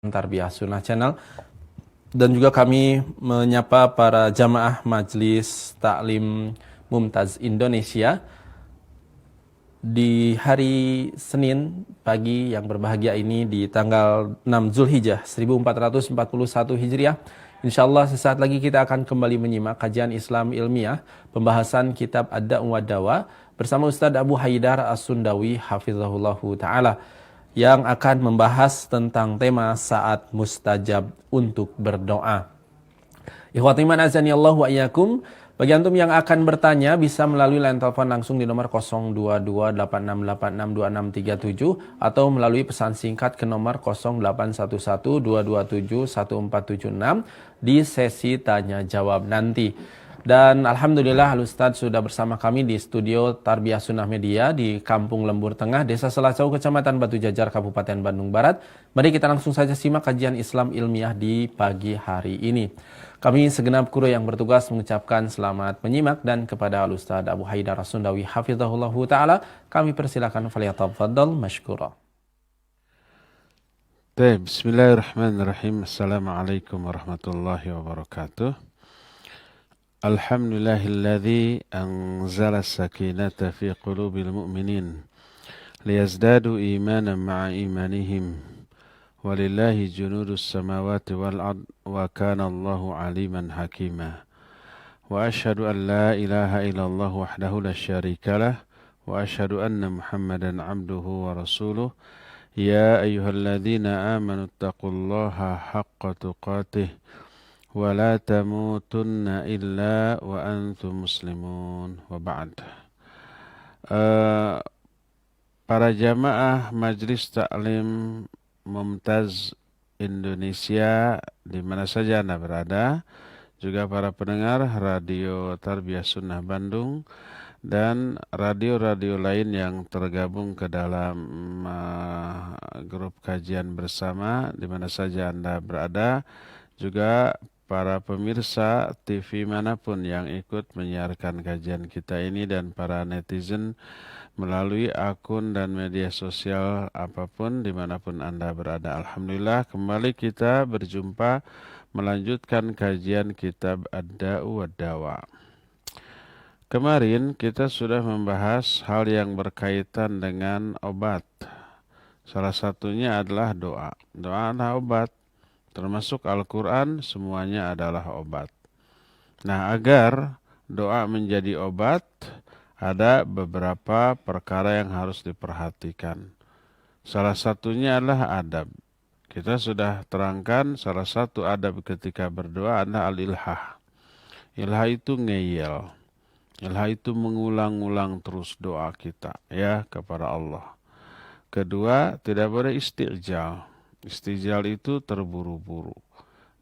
Tarbiyah Sunnah Channel, dan juga kami menyapa para jamaah Majelis Taklim Mumtaz Indonesia di hari Senin pagi yang berbahagia ini di tanggal 6 Zulhijjah 1441 Hijriah. Insyaallah sesaat lagi kita akan kembali menyimak kajian Islam ilmiah pembahasan kitab Ad-Da' wa Dawa bersama Ustadz Abu Haidar As-Sundawi hafizahullahu taala yang akan membahas tentang tema saat mustajab untuk berdoa. Ikhwati iman azani Allah wa iyyakum. Bagi antum yang akan bertanya bisa melalui line telepon langsung di nomor 02286862637 atau melalui pesan singkat ke nomor 081122714776 di sesi tanya jawab nanti. Dan alhamdulillah Al-Ustadz sudah bersama kami di studio Tarbiyah Sunnah Media di Kampung Lembur Tengah, Desa Selacau, Kecamatan Batu Jajar, Kabupaten Bandung Barat. Mari kita langsung saja simak kajian Islam ilmiah di pagi hari ini. Kami segenap kru yang bertugas mengucapkan selamat menyimak, dan kepada Al-Ustadz Abu Haidar As-Sundawi hafizahullahu ta'ala kami persilakan falyatafaddal mashkura. Bismillahirrahmanirrahim. Assalamualaikum warahmatullahi wabarakatuh. Alhamdulillahilladzi anzala sakinata fi qulubil mu'minin liyazdadu imanan ma'a imanihim. Walillahi junudus samawati wal ard wa kana Allahu aliman hakima. Wa ashhadu an la ilaha illallah wahdahu la syarika lah wa ashhadu anna Muhammadan abduhu wa rasuluh. Ya ayyuhalladzina amanu taqullaha haqqa tuqatih wa la tamutunna illa wa antum muslimun wa ba'd. Para jamaah Majelis Taklim Mumtaz Indonesia di mana saja Anda berada, juga para pendengar Radio Tarbiyah Sunnah Bandung dan radio-radio lain yang tergabung ke dalam grup kajian bersama di mana saja Anda berada, juga para pemirsa TV manapun yang ikut menyiarkan kajian kita ini, dan para netizen melalui akun dan media sosial apapun dimanapun Anda berada. Alhamdulillah kembali kita berjumpa melanjutkan kajian kitab Ad-Da' wa Dawa. Kemarin kita sudah membahas hal yang berkaitan dengan obat. Salah satunya adalah doa. Doa adalah obat. Termasuk Al-Quran, semuanya adalah obat. Nah, agar doa menjadi obat, ada beberapa perkara yang harus diperhatikan. Salah satunya adalah adab. Kita sudah terangkan salah satu adab ketika berdoa adalah al-ilhah. Ilhah itu ngeyel. Ilhah itu mengulang-ulang terus doa kita ya kepada Allah. Kedua, tidak boleh istijal. Istijal itu terburu-buru.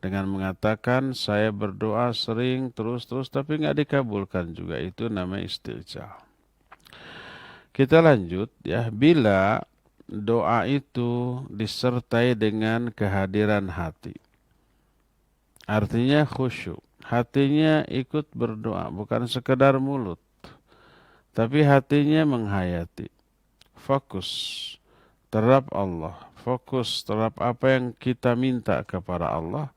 Dengan mengatakan saya berdoa sering terus tapi nggak dikabulkan juga, itu namanya istijal. Kita lanjut ya, bila doa itu disertai dengan kehadiran hati. Artinya khusyuk. Hatinya ikut berdoa, bukan sekedar mulut. Tapi hatinya menghayati. Fokus terhadap Allah. Fokus terhadap apa yang kita minta kepada Allah.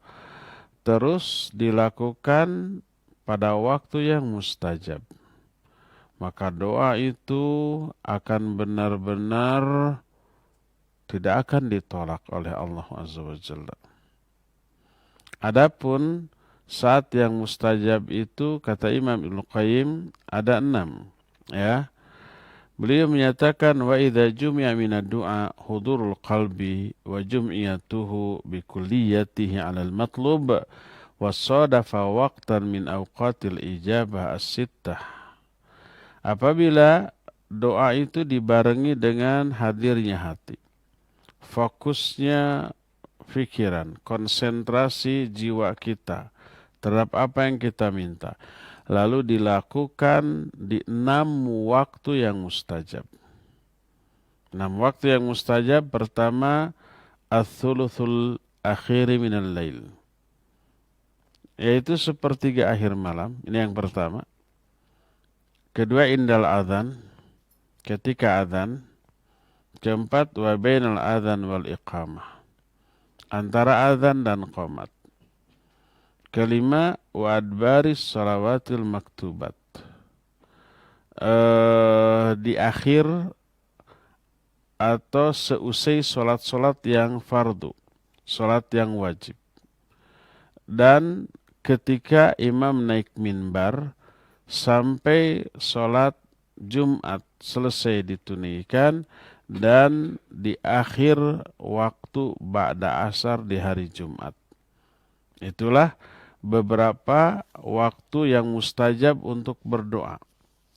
Terus dilakukan pada waktu yang mustajab. Maka doa itu akan benar-benar tidak akan ditolak oleh Allah Azza wa Jalla. Adapun saat yang mustajab itu, kata Imam Ibnu Qayyim, ada 6. Ya. Beliau menyatakan wa idza jumi'a minad du'a hudurul qalbi wa jum'iyatuhu bi kulliyatihi 'alal matlub wa sadafa waqtan min awqatil ijabah as-sittah. Apabila doa itu dibarengi dengan hadirnya hati, fokusnya pikiran, konsentrasi jiwa kita terhadap apa yang kita minta, lalu dilakukan di 6 waktu yang mustajab. 6 waktu yang mustajab. Pertama, ats-tsulutsul akhiri minal lail, yaitu sepertiga akhir malam. Ini yang pertama. Kedua, indal adzan, ketika adzan. Keempat, wa bainal adzan wal iqamah, antara azan dan qomat. Kelima, wa adbaris salawatil maktubat. Di akhir atau seusai solat-solat yang fardu, solat yang wajib. Dan ketika imam naik minbar sampai solat Jumat selesai ditunaikan dan di akhir waktu ba'da asar di hari Jumat. Itulah beberapa waktu yang mustajab untuk berdoa.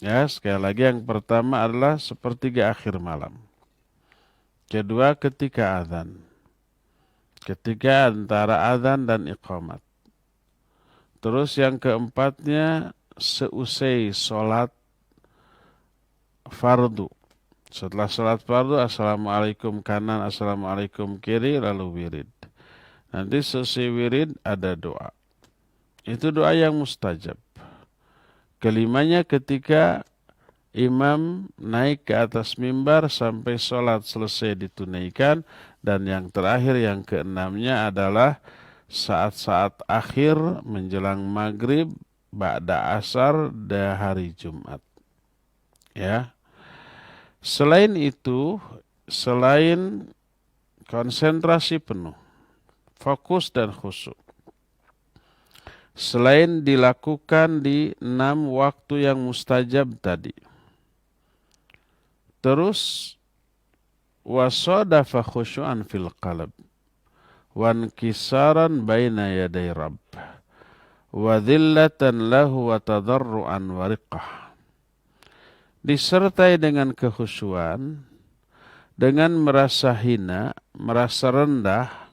Ya, sekali lagi yang pertama adalah sepertiga akhir malam. Kedua ketika azan. Ketiga antara azan dan iqamat. Terus yang keempatnya seusai sholat fardu. Setelah sholat fardu, assalamualaikum kanan, assalamualaikum kiri, lalu wirid. Nanti selesai wirid ada doa. Itu doa yang mustajab. Kelimanya ketika imam naik ke atas mimbar sampai sholat selesai ditunaikan. Dan yang terakhir yang keenamnya adalah saat-saat akhir menjelang maghrib ba'da asar di hari Jumat. Ya. Selain itu, selain konsentrasi penuh, fokus dan khusyuk, selain dilakukan di 6 waktu yang mustajab tadi, terus wasadafa khusyu'an fil qalb wan kisaran baina yaday rabb wa dhillatan lahu wa tadarru'an wa riqah. Disertai dengan kekhusyuan, dengan merasa hina, merasa rendah,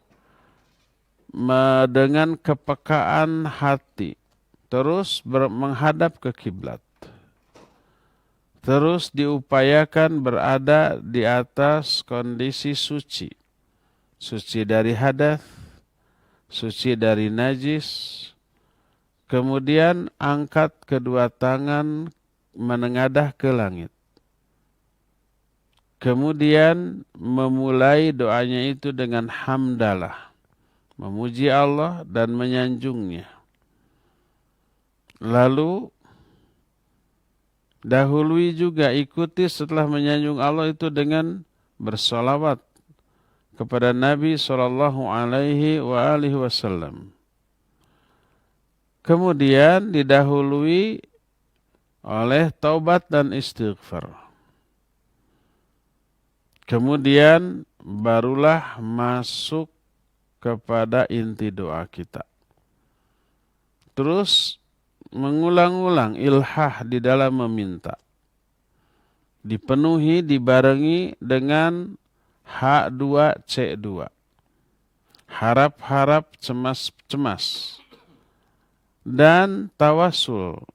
dengan kepekaan hati, terus menghadap ke kiblat. Terus diupayakan berada di atas kondisi suci. Suci dari hadas, suci dari najis. Kemudian angkat kedua tangan menengadah ke langit. Kemudian memulai doanya itu dengan hamdalah. Memuji Allah dan menyanjungnya. Lalu dahului juga ikuti setelah menyanjung Allah itu dengan bersolawat kepada Nabi SAW. Kemudian didahului oleh taubat dan istighfar. Kemudian barulah masuk kepada inti doa kita. Terus mengulang-ulang ilhah di dalam meminta. Dipenuhi, dibarengi dengan H2C2. Harap-harap, cemas-cemas. Dan tawasul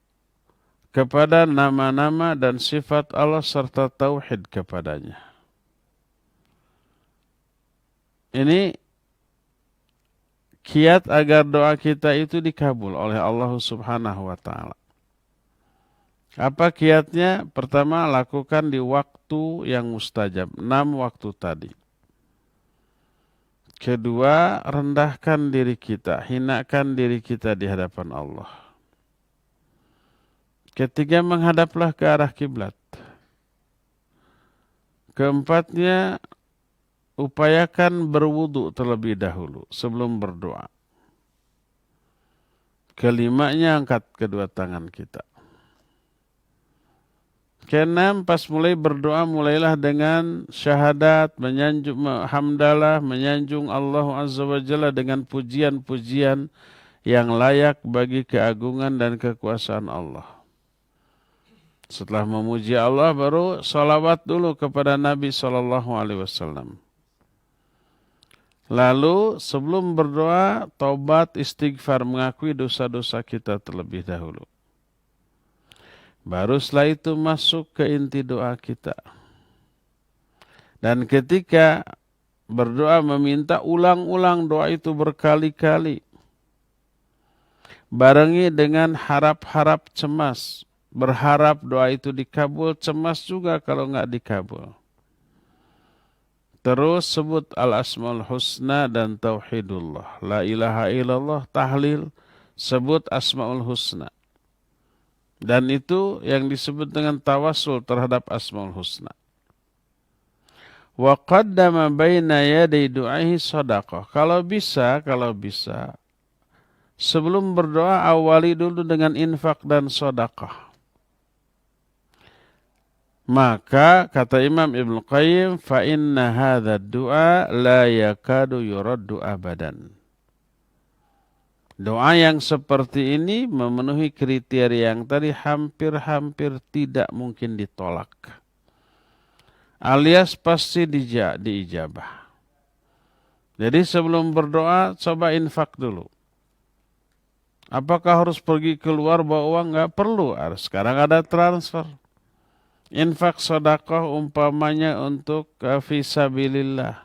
kepada nama-nama dan sifat Allah serta tauhid kepadanya. Ini kiat agar doa kita itu dikabul oleh Allah Subhanahu wa ta'ala. Apa kiatnya? Pertama, lakukan di waktu yang mustajab, 6 waktu tadi. Kedua, rendahkan diri kita, hinakan diri kita di hadapan Allah. Ketiga, menghadaplah ke arah kiblat. Keempatnya, upayakan berwudu terlebih dahulu sebelum berdoa. Kelimanya, angkat kedua tangan kita. Keenam, pas mulai berdoa, mulailah dengan syahadat, menyanjung hamdalah, menyanjung Allah Azza wa Jalla dengan pujian-pujian yang layak bagi keagungan dan kekuasaan Allah. Setelah memuji Allah, baru salawat dulu kepada Nabi SAW. Lalu sebelum berdoa, taubat, istighfar, mengakui dosa-dosa kita terlebih dahulu. Baru setelah itu masuk ke inti doa kita. Dan ketika berdoa meminta, ulang-ulang doa itu berkali-kali. Barengi dengan harap-harap cemas. Berharap doa itu dikabul, cemas juga kalau nggak dikabul. Terus sebut al-asmaul husna dan tauhidullah. La ilaha illallah, tahlil, sebut asmaul husna. Dan itu yang disebut dengan tawassul terhadap asmaul husna. Wa qaddama baina yaday du'ahi shadaqah. Kalau bisa, sebelum berdoa awali dulu dengan infak dan sedekah. Maka kata Imam Ibnu Qayyim, fa inna hadha du'a la yakadu yuraddu abadan. Doa yang seperti ini memenuhi kriteria yang tadi hampir-hampir tidak mungkin ditolak. Alias pasti diijabah. Jadi sebelum berdoa coba infak dulu. Apakah harus pergi keluar bawa uang? Nggak perlu. Sekarang ada transfer. Infak sedekah umpamanya untuk fisabilillah.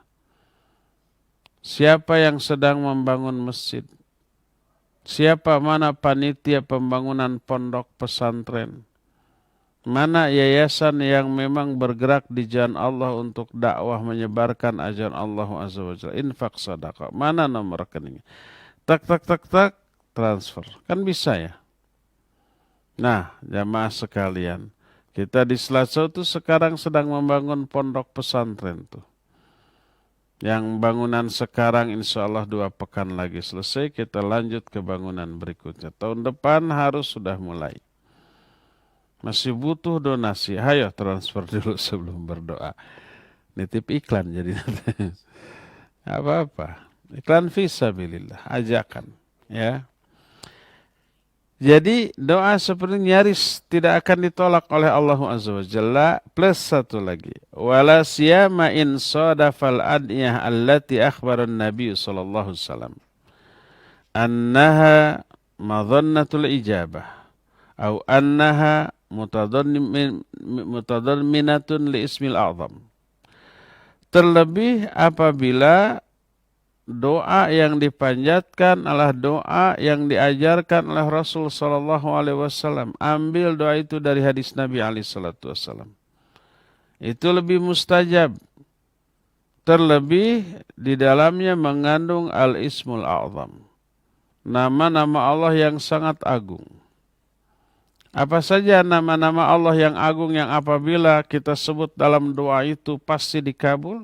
Siapa yang sedang membangun masjid? Siapa mana panitia pembangunan pondok pesantren? Mana yayasan yang memang bergerak di jalan Allah untuk dakwah menyebarkan ajaran Allah Azza wa Jalla? Infak sedekah. Mana nomor rekeningnya? Tak, transfer. Kan bisa ya? Nah, jamaah sekalian, kita di Selasau tuh sekarang sedang membangun pondok pesantren tuh. Yang bangunan sekarang insya Allah 2 pekan lagi selesai, kita lanjut ke bangunan berikutnya. Tahun depan harus sudah mulai. Masih butuh donasi, ayo transfer dulu sebelum berdoa. Nitip iklan jadi nanti. Apa-apa. Iklan fisabilillah, ajakan. Ya. Jadi doa seperti nyaris tidak akan ditolak oleh Allah Azza wa Jalla. Plus satu lagi. Wala siyama in sadafal adiyah allati akhbaran Nabi sallallahu alaihi wasallam. Annaha madhannatul ijabah. Au annaha mutadamminatun li ismil a'zam. Terlebih apabila doa yang dipanjatkan adalah doa yang diajarkan oleh Rasul sallallahu alaihi wasallam. Ambil doa itu dari hadis Nabi alaihi salatu wasallam. Itu lebih mustajab. Terlebih di dalamnya mengandung al-ismul a'zam. Nama-nama Allah yang sangat agung. Apa saja nama-nama Allah yang agung yang apabila kita sebut dalam doa itu pasti dikabul?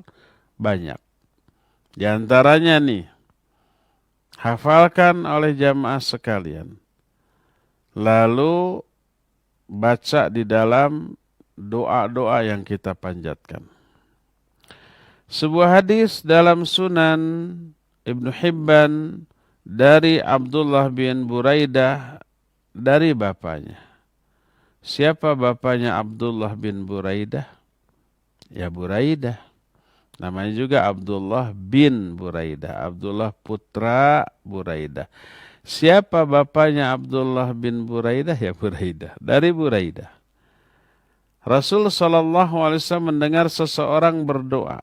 Banyak. Di antaranya nih, hafalkan oleh jamaah sekalian. Lalu baca di dalam doa-doa yang kita panjatkan. Sebuah hadis dalam Sunan Ibnu Hibban dari Abdullah bin Buraidah dari bapaknya. Siapa bapaknya Abdullah bin Buraidah? Ya Buraidah. Namanya juga Abdullah bin Buraidah. Abdullah putra Buraidah. Siapa bapaknya Abdullah bin Buraidah? Ya Buraidah. Dari Buraidah. Rasul SAW mendengar seseorang berdoa.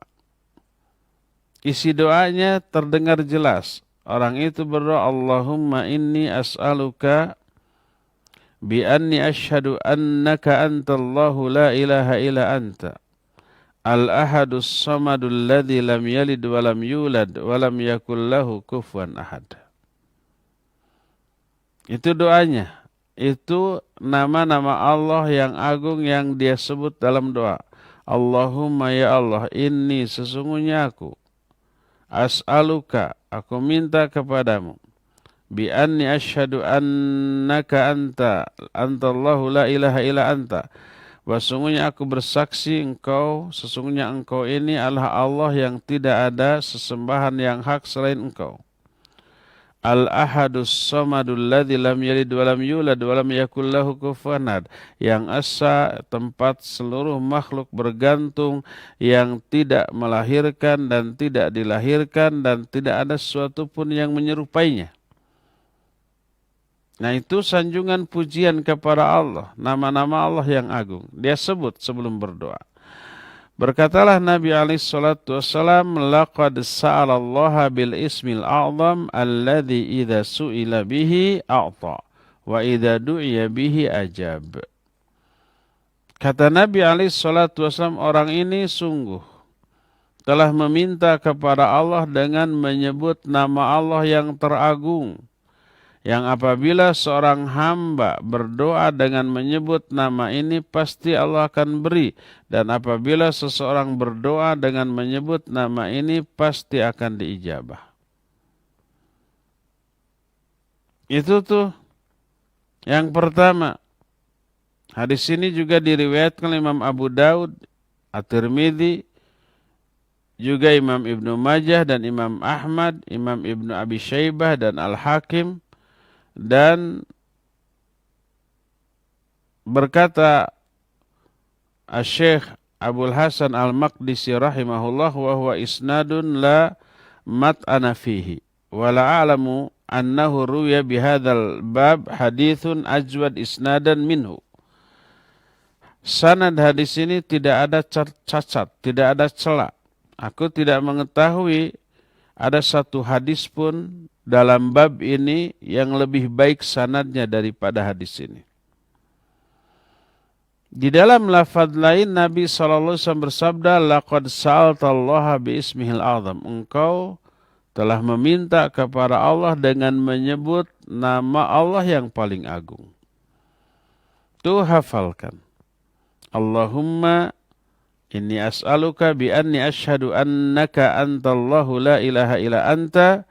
Isi doanya terdengar jelas. Orang itu berdoa, Allahumma inni as'aluka bi anni ashhadu annaka antallahu la ilaha illa anta. Al-ahadus samadul ladzi lam yalid wa lam yulad wa lam yakul lahu kufuwan ahad. Itu doanya. Itu nama-nama Allah yang agung yang dia sebut dalam doa. Allahumma ya Allah, inni sesungguhnya aku as'aluka, aku minta kepadamu bi anni asyhadu annaka antallahu la ilaha illa anta. Sesungguhnya aku bersaksi sesungguhnya engkau ini adalah Allah yang tidak ada sesembahan yang hak selain engkau. Al-ahadus samadul ladzi lam yalid wa lam yulad wa lam yakul lahu kufuwan ahad. Yang asa tempat seluruh makhluk bergantung, yang tidak melahirkan dan tidak dilahirkan dan tidak ada sesuatu pun yang menyerupainya. Nah itu sanjungan pujian kepada Allah. Nama-nama Allah yang agung. Dia sebut sebelum berdoa. Berkatalah Nabi SAW, laqad sa'alallaha bil ismil a'zam alladhi idha su'ila bihi a'ta wa idha du'iya bihi ajab. Kata Nabi SAW, orang ini sungguh telah meminta kepada Allah dengan menyebut nama Allah yang teragung, yang apabila seorang hamba berdoa dengan menyebut nama ini pasti Allah akan beri, dan apabila seseorang berdoa dengan menyebut nama ini pasti akan diijabah. Itu tuh yang pertama. Hadis ini juga diriwayatkan Imam Abu Daud, At-Tirmidzi, juga Imam Ibnu Majah dan Imam Ahmad, Imam Ibnu Abi Syaibah dan Al-Hakim, dan berkata Asy-Syaikh Abdul Hasan Al-Maqdisi rahimahullah wa huwa isnadun la mat'ana fihi wa la a'lamu annahu ruwiya bihadzal bab haditsun ajwad isnadan minhu. Sanad hadis ini tidak ada cacat, tidak ada celah. Aku tidak mengetahui ada satu hadis pun dalam bab ini yang lebih baik sanadnya daripada hadis ini. Di dalam lafaz lain Nabi SAW bersabda, laqad sa'altallaha biismihil azam. Engkau telah meminta kepada Allah dengan menyebut nama Allah yang paling agung. Tuh hafalkan. Allahumma inni as'aluka bi anni ashhadu annaka antallahu la ilaha illa anta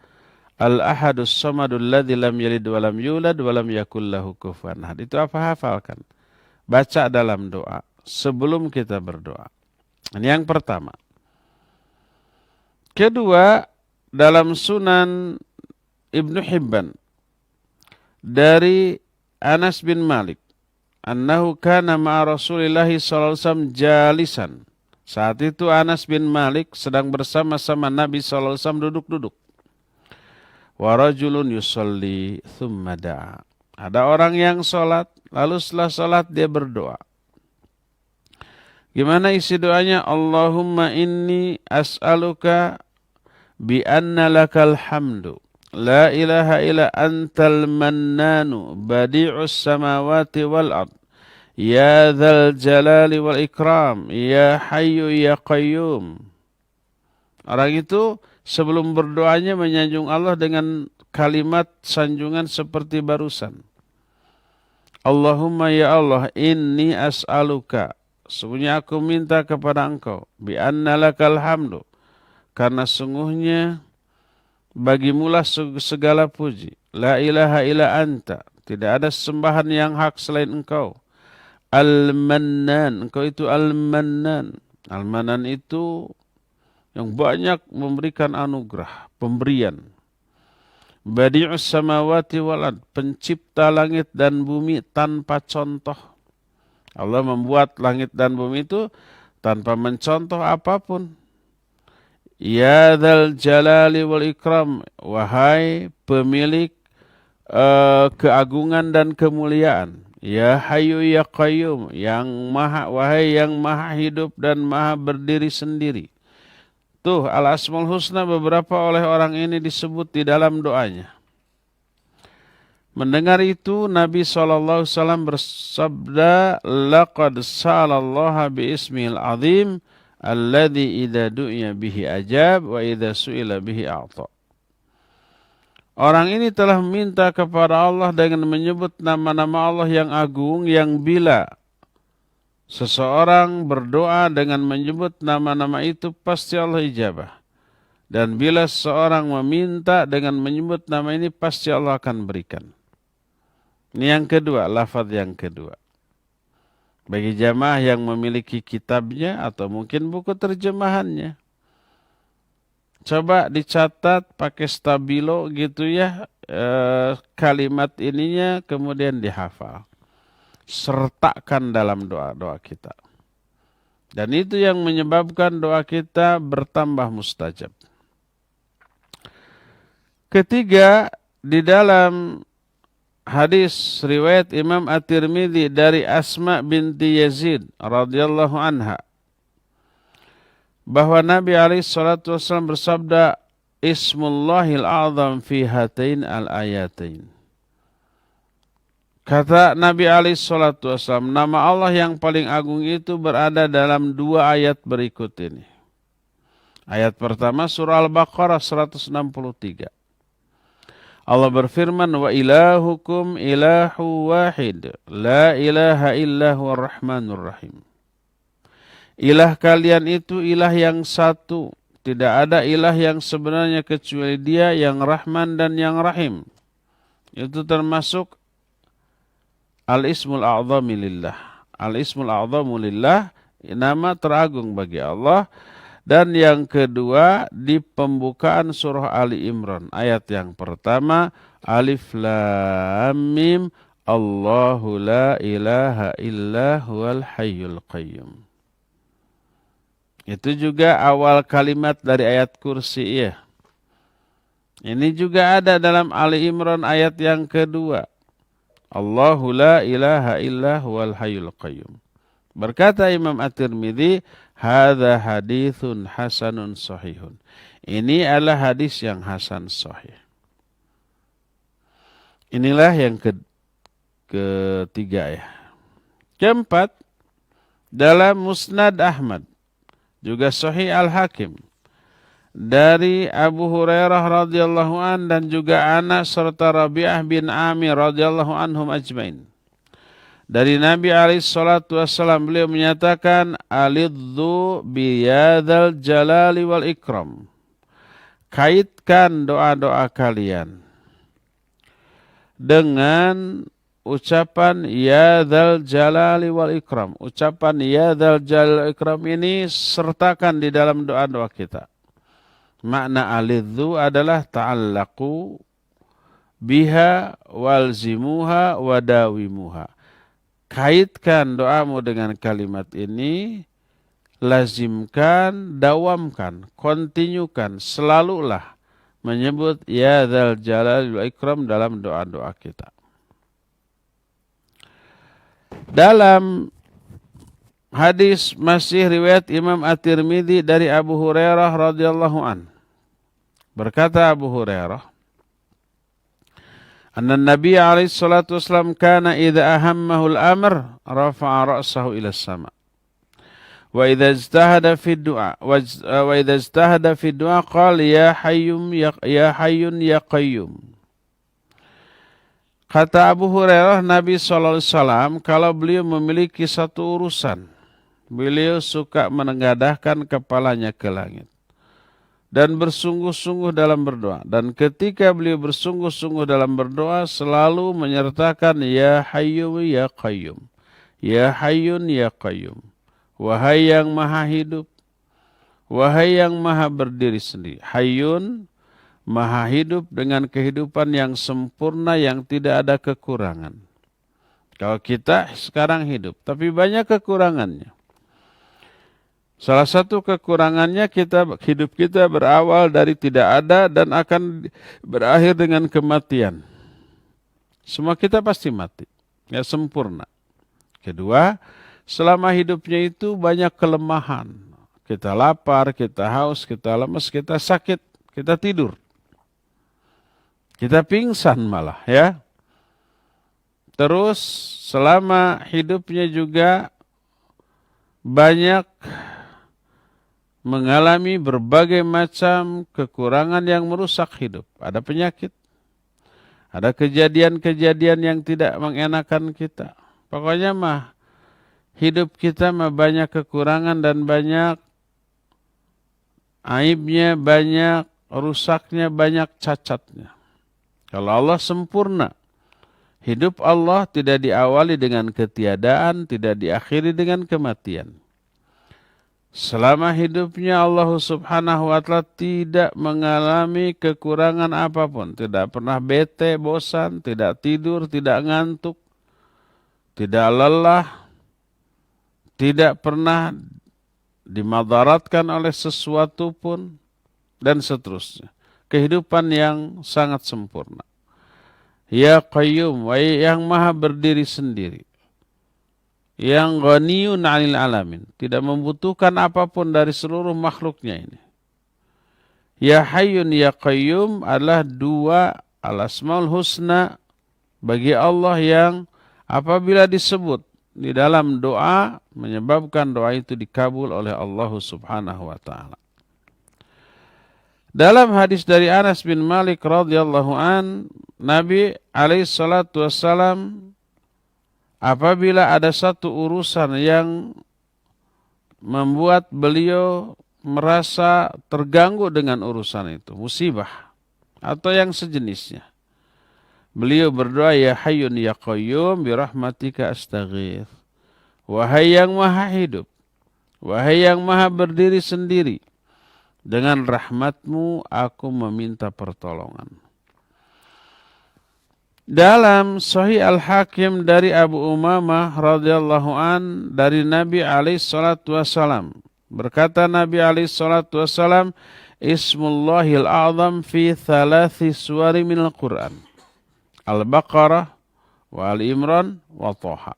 al-ahadus samadul ladzi lam yalid wa lam yulad wa lam yakul lahu kufuwan ahad. Itu apa hafalkan? Baca dalam doa sebelum kita berdoa. Ini yang pertama. Kedua, dalam Sunan Ibnu Hibban dari Anas bin Malik, annahu kana ma'a Rasulillah sallallahu alaihi wasallam jalisan. Saat itu Anas bin Malik sedang bersama-sama Nabi sallallahu alaihi wasallam duduk-duduk. Wa rajulun yusalli thumma da'a. Ada orang yang salat, lalu setelah salat dia berdoa. Gimana isi doanya? Allahumma inni as'aluka bi anna lakal hamdu la ilaha illa antal mannanu badi'us samawati wal ard ya dzal jalali wal ikram ya hayyu ya qayyum. Orang itu sebelum berdoanya menyanjung Allah dengan kalimat sanjungan seperti barusan. Allahumma ya Allah, inni as'aluka, sungguhnya aku minta kepada engkau, bi anna lakal hamdu, karena sungguhnya bagimulah segala puji. La ilaha illa anta, tidak ada sembahan yang hak selain engkau. Al-Mannan, engkau itu Al-Mannan. Al-Mannan itu yang banyak memberikan anugerah, pemberian. Badi'us samawati wal ard, pencipta langit dan bumi tanpa contoh. Allah membuat langit dan bumi itu tanpa mencontoh apapun. Ya dzal jalali wal ikram, wahai pemilik keagungan dan kemuliaan. Ya hayyu ya qayyum, wahai yang maha hidup dan maha berdiri sendiri. Tuh Al-Asmaul Husna beberapa oleh orang ini disebut di dalam doanya. Mendengar itu Nabi SAW bersabda, laqad sa'alallaha biismihil azim alladzi idza du'iya bihi ajab wa idza su'ila bihi a'ta. Orang ini telah meminta kepada Allah dengan menyebut nama-nama Allah yang agung, yang bila seseorang berdoa dengan menyebut nama-nama itu pasti Allah ijabah. Dan bila seseorang meminta dengan menyebut nama ini pasti Allah akan berikan. Ini yang kedua, lafaz yang kedua. Bagi jamaah yang memiliki kitabnya atau mungkin buku terjemahannya, coba dicatat pakai stabilo gitu ya, kalimat ininya kemudian dihafal. Sertakan dalam doa-doa kita. Dan itu yang menyebabkan doa kita bertambah mustajab. Ketiga, di dalam hadis riwayat Imam At-Tirmidzi dari Asma binti Yazid radhiyallahu anha, bahwa Nabi SAW bersabda, Ismullahil a'zam fi hatain al-ayatain. Kata Nabi SAW, nama Allah yang paling agung itu berada dalam dua ayat berikut ini. Ayat pertama surah Al-Baqarah 163. Allah berfirman, wa ilahukum ilahu wahid, la ilaha illa huwa rahmanur rahim. Ilah kalian itu ilah yang satu. Tidak ada ilah yang sebenarnya kecuali Dia yang Rahman dan yang Rahim. Itu termasuk Al-Ismul A'zami lillah. Al-Ismul A'zamu lillah, nama teragung bagi Allah. Dan yang kedua di pembukaan surah Ali Imran. Ayat yang pertama, Alif Lam Mim, Allahu la ilaha illa huwal hayyul qayyum. Itu juga awal kalimat dari ayat kursi ya. Ini juga ada dalam Ali Imran ayat yang kedua. Allahu la ilaha illa huwal hayyul qayyum. Berkata Imam At-Tirmidzi, hadza haditsun hasanun sahihun. Ini adalah hadis yang hasan sahih. Inilah yang ketiga ya. Keempat, dalam Musnad Ahmad, juga Sahih Al-Hakim, dari Abu Hurairah radhiyallahu an dan juga Anas serta Rabi'ah bin Amir radhiyallahu anhum ajmain. Dari Nabi alaihi salatu wassalam, beliau menyatakan, alidzu biyadzal jalali wal ikram. Kaitkan doa-doa kalian dengan ucapan ya dzal jalali wal ikram. Ucapan ya dzal jalali wal ikram ini sertakan di dalam doa-doa kita. Makna alidzu adalah ta'allaqu biha walzimuha wadawimuha. Kaitkan doamu dengan kalimat ini, lazimkan, dawamkan, kontinyukan, selalulah menyebut ya dzal jalali wal ikram dalam doa-doa kita. Dalam hadis masih riwayat Imam At-Tirmidzi dari Abu Hurairah radhiyallahu an. Berkata Abu Hurairah, anna Nabi alaihi salatu wasallam kana idza ahammahu al-amr rafa'a ra'sahu ila as-sama'. Wa idza ijtahada fi du'a wa idza ijtahada fi du'a qala ya hayyum ya hayyun ya qayyum. Kata Abu Hurairah, Nabi SAW kalau beliau memiliki satu urusan, beliau suka menengadahkan kepalanya ke langit dan bersungguh-sungguh dalam berdoa. Dan ketika beliau bersungguh-sungguh dalam berdoa, selalu menyertakan ya hayyu ya qayyum, ya hayyun ya qayyum. Wahai yang maha hidup, wahai yang maha berdiri sendiri. Hayyun, maha hidup dengan kehidupan yang sempurna yang tidak ada kekurangan. Kalau kita sekarang hidup, tapi banyak kekurangannya. Salah satu kekurangannya hidup kita berawal dari tidak ada dan akan berakhir dengan kematian. Semua kita pasti mati, ya sempurna. Kedua, selama hidupnya itu banyak kelemahan. Kita lapar, kita haus, kita lemas, kita sakit, kita tidur. Kita pingsan malah ya. Terus selama hidupnya juga banyak mengalami berbagai macam kekurangan yang merusak hidup. Ada penyakit, ada kejadian-kejadian yang tidak mengenakan kita. Pokoknya mah hidup kita mah banyak kekurangan dan banyak aibnya, banyak rusaknya, banyak cacatnya. Kalau Allah sempurna, hidup Allah tidak diawali dengan ketiadaan, tidak diakhiri dengan kematian. Selama hidupnya Allah Subhanahu wa ta'ala tidak mengalami kekurangan apapun. Tidak pernah bete, bosan, tidak tidur, tidak ngantuk, tidak lelah, tidak pernah dimadaratkan oleh sesuatu pun, dan seterusnya. Kehidupan yang sangat sempurna. Ya Qayyum, yang maha berdiri sendiri. Yang ghaniyun 'anil alamin, tidak membutuhkan apapun dari seluruh makhluknya ini. Ya Hayyun ya Qayyum adalah dua al-asmaul husna bagi Allah yang apabila disebut di dalam doa menyebabkan doa itu dikabul oleh Allah Subhanahu wa taala. Dalam hadis dari Anas bin Malik radhiyallahu an, Nabi alaihi salatu wassalam apabila ada satu urusan yang membuat beliau merasa terganggu dengan urusan itu, musibah atau yang sejenisnya, beliau berdoa, ya hayyun ya qayyum bi rahmatika astaghits. Wahai yang maha hidup, wahai yang maha berdiri sendiri, dengan rahmatmu aku meminta pertolongan. Dalam Sahih Al-Hakim dari Abu Umamah radhiyallahu an dari Nabi alaihi salatu wasalam, berkata Nabi alaihi salatu wasalam, Ismullahil a'zam fi thalathi suwari minal Qur'an. Al-Baqarah wa Al-Imran wa Thaha.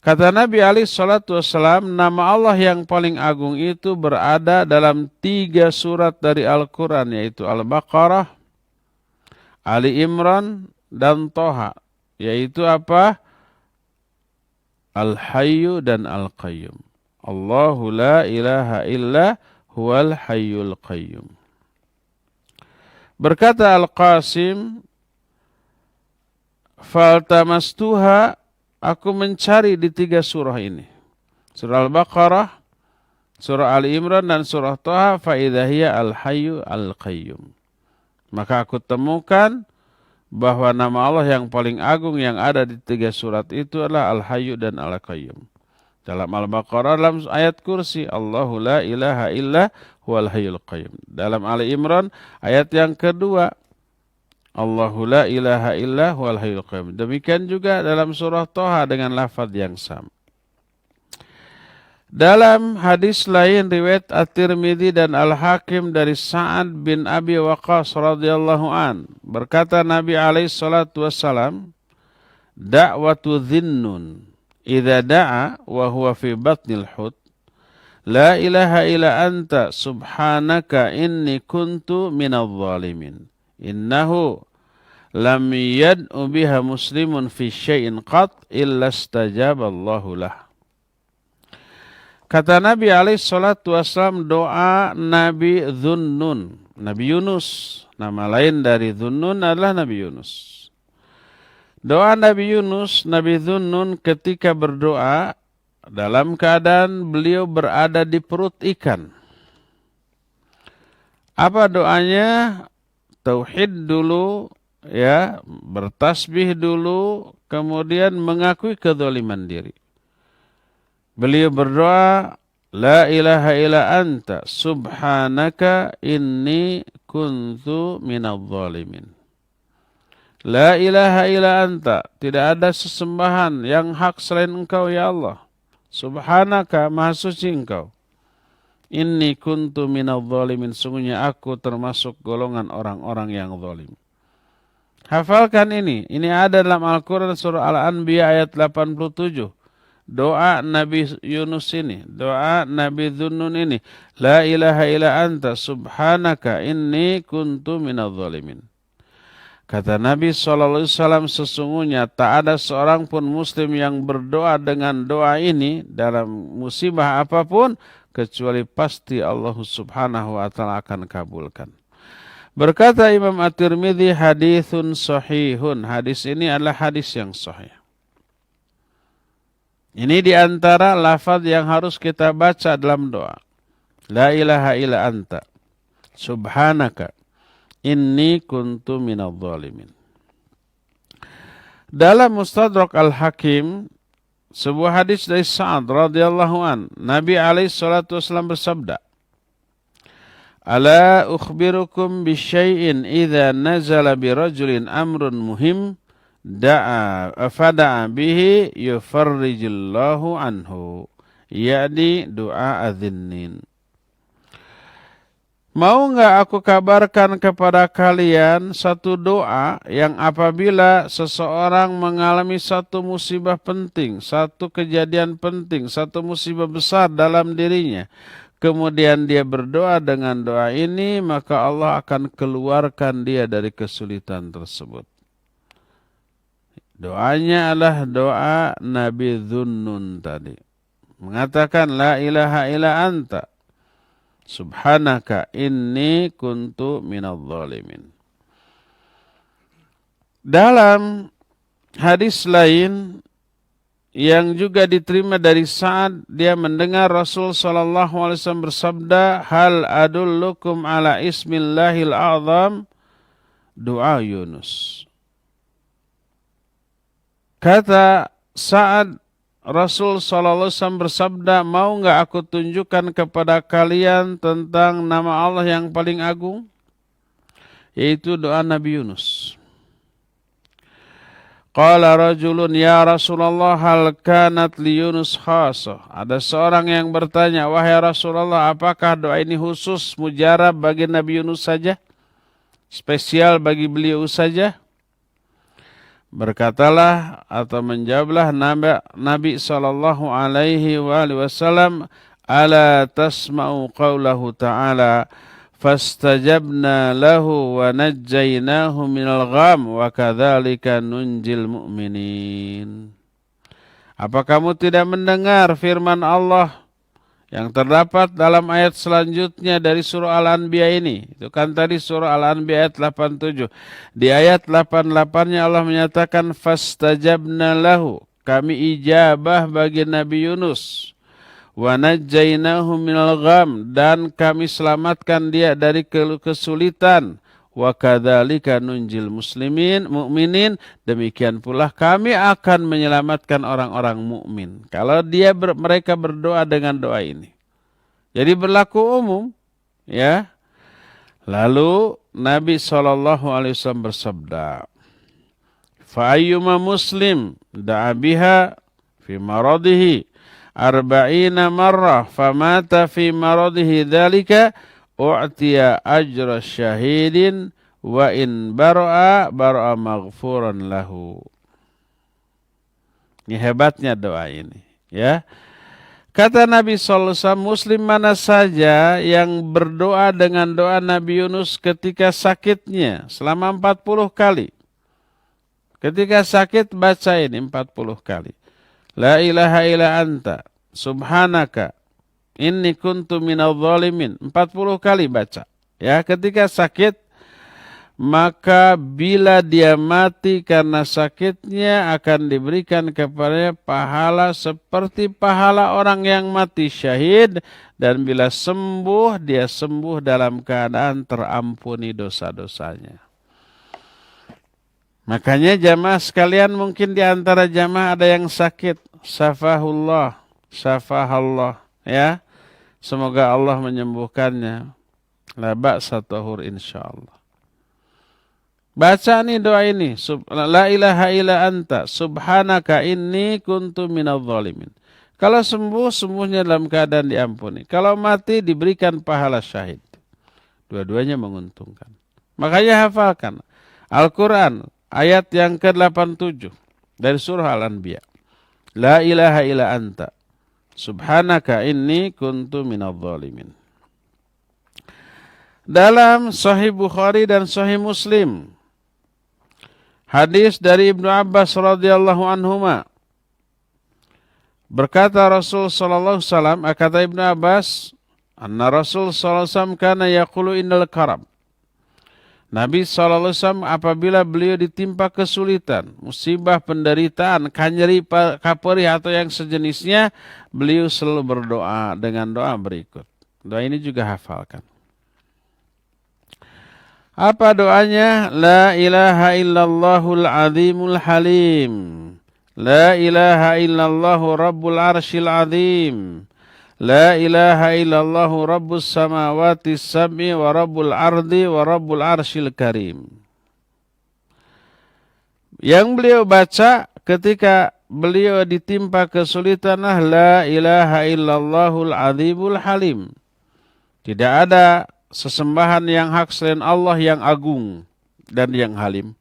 Kata Nabi alaihi salatu wassalam, nama Allah yang paling agung itu berada dalam 3 surat dari Al-Quran, yaitu Al-Baqarah, Ali Imran, dan Thaha. Yaitu apa? Al-Hayyu dan Al-Qayyum. Allahu la ilaha illa huwal hayyul qayyum. Berkata Al-Qasim, faltamastuha, aku mencari di 3 surah ini. Surah Al-Baqarah, surah Ali Imran, dan surah Thaha, faidahiyya al-hayyu al-qayyum. Maka aku temukan bahwa nama Allah yang paling agung yang ada di 3 surat itu adalah al-hayyu dan al-qayyum. Dalam Al-Baqarah, dalam ayat kursi, Allahu la ilaha illa huwal hayyul qayyum. Dalam Ali Imran, ayat yang kedua, Allahu la ilaha illa huwal hayyul qayyum. Demikian juga dalam surah Thaha dengan lafaz yang sama. Dalam hadis lain riwayat At-Tirmidzi dan Al-Hakim dari Sa'ad bin Abi Waqqas radhiyallahu an, berkata Nabi alaihi salatu wassalam, da'watu dhinnun idza da'a wa huwa fi batnil hut, la ilaha illa anta subhanaka inni kuntu minadh dhalimin. Innahu lam yad'u biha muslimun fi syai'in qat illa istajaba Allahu lah. Kata Nabi alaihi salatu wassalam, doa Nabi Dhunnun, Nabi Yunus. Nama lain dari Dhunnun adalah Nabi Yunus. Doa Nabi Yunus, Nabi Dhunnun ketika berdoa dalam keadaan beliau berada di perut ikan. Apa doanya? Tauhid dulu, ya, bertasbih dulu, kemudian mengakui kezaliman diri. Beliau berdoa, la ilaha illa anta subhanaka inni kuntu minadh dhalimin. La ilaha illa anta, tidak ada sesembahan yang hak selain engkau ya Allah. Subhanaka, maha suci engkau. Inni kuntu minadh dhalimin, sungguhnya aku termasuk golongan orang-orang yang zalim. Hafalkan ini ada dalam Al-Quran surah Al-Anbiya ayat 87. Doa Nabi Yunus ini, doa Nabi Dhunnun ini, la ilaha illa anta subhanaka inni kuntu minadh dhalimin. Kata Nabi SAW, sesungguhnya tak ada seorang pun muslim yang berdoa dengan doa ini dalam musibah apapun, kecuali pasti Allah Subhanahu wa ta'ala akan kabulkan. Berkata Imam At-Tirmidzi, hadithun sahihun. Hadis ini adalah hadis yang sahih. Ini diantara lafaz yang harus kita baca dalam doa. La ilaha illa anta subhanaka inni kuntu minadh dhalimin. Dalam Mustadrak Al-Hakim, sebuah hadis dari Sa'ad radhiyallahu an, Nabi alaihi salatu wasallam bersabda, ala ukhbirukum bisyai'in idza nazala birajulin amrun muhim fada'a bihi yufarrijullahu anhu, yakni doa adzinnin. Mau enggak aku kabarkan kepada kalian satu doa yang apabila seseorang mengalami satu musibah penting, satu kejadian penting, satu musibah besar dalam dirinya, kemudian dia berdoa dengan doa ini, maka Allah akan keluarkan dia dari kesulitan tersebut. Doanya adalah doa Nabi Dhunnun tadi. Mengatakan la ilaha illa anta Subhanaka inni kuntu minadh dhalimin. Dalam hadis lain yang juga diterima dari Sa'ad, dia mendengar Rasul sallallahu alaihi wasallam bersabda, "Hal adullukum ala ismillahil a'zam?" Doa Yunus. Kata Sa'ad, Rasul sallallahu alaihi wasallam bersabda, "Mau enggak aku tunjukkan kepada kalian tentang nama Allah yang paling agung?" Yaitu doa Nabi Yunus. Qala rajulun ya Rasulullah hal kanat li Yunus khasah. Ada seorang yang bertanya, wahai Rasulullah, apakah doa ini khusus mujarab bagi Nabi Yunus saja? Spesial bagi beliau saja? Berkatalah atau menjawablah Nabi sallallahu alaihi wasallam, ala tasma'u qawlahu ta'ala fastajabna lahu wa najjaynahu minal gham wa kadzalika nunjil mu'minin. Apa kamu tidak mendengar firman Allah yang terdapat dalam ayat selanjutnya dari surah Al-Anbiya ini? Itu kan tadi surah Al-Anbiya ayat 87. Di ayat 88-nya Allah menyatakan fastajabna lahu, kami ijabah bagi Nabi Yunus. Wa najjaynahu minal gham, dan kami selamatkan dia dari kesulitan. Wa kadzalika nunjil mu'minin, demikian pula kami akan menyelamatkan orang-orang mukmin kalau mereka berdoa dengan doa ini. Jadi berlaku umum, ya. Lalu Nabi SAW bersabda, fa ayyuma muslim da'a biha fi maradihi arba'ina marrah famata fi maradihi dzalika u'tiya ajra syahidin wa in bara'a maghfuran lahu. Ini hebatnya doa ini, ya. Kata Nabi SAW, muslim mana saja yang berdoa dengan doa Nabi Yunus ketika sakitnya selama 40 kali. Ketika sakit baca ini 40 kali. La ilaha illa anta, subhanaka, inni kuntu minadh dhalimin. 40 kali baca. Ya, ketika sakit, maka bila dia mati karena sakitnya akan diberikan kepadanya pahala seperti pahala orang yang mati syahid. Dan bila sembuh, dia sembuh dalam keadaan terampuni dosa-dosanya. Makanya jamaah sekalian, mungkin di antara jamaah ada yang sakit. Syafahullah, syafahallah, ya. Semoga Allah menyembuhkannya. La ba'sa tahur insyaallah. Baca nih doa ini. La ilaha illa anta, subhanaka inni kuntu minadh dhalimin. Kalau sembuh, sembuhnya dalam keadaan diampuni. Kalau mati, diberikan pahala syahid. Dua-duanya menguntungkan. Makanya hafalkan Al-Quran. Ayat yang ke-87 dari surah Al-Anbiya. La ilaha illa anta, subhanaka inni kuntu minadh dhalimin. Dalam Sahih Bukhari dan Sahih Muslim, hadis dari Ibnu Abbas radhiyallahu anhuma, berkata Rasul sallallahu alaihi wasallam, kata Ibnu Abbas, anna Rasul sallallahu alaihi wasallam kana yaqulu innal karam. Nabi SAW apabila beliau ditimpa kesulitan, musibah, penderitaan, kanyeri, kaperi atau yang sejenisnya, beliau selalu berdoa dengan doa berikut. Doa ini juga hafalkan. Apa doanya? La ilaha illallahul azimul halim. La ilaha illallahu rabbul arshil azim. La ilaha illallahu rabbus samawati sab'i wa rabbul ardi wa rabbul arshil karim. Yang beliau baca ketika beliau ditimpa kesulitan, la ilaha illallahul azimul halim. Tidak ada sesembahan yang hak selain Allah yang agung dan yang halim.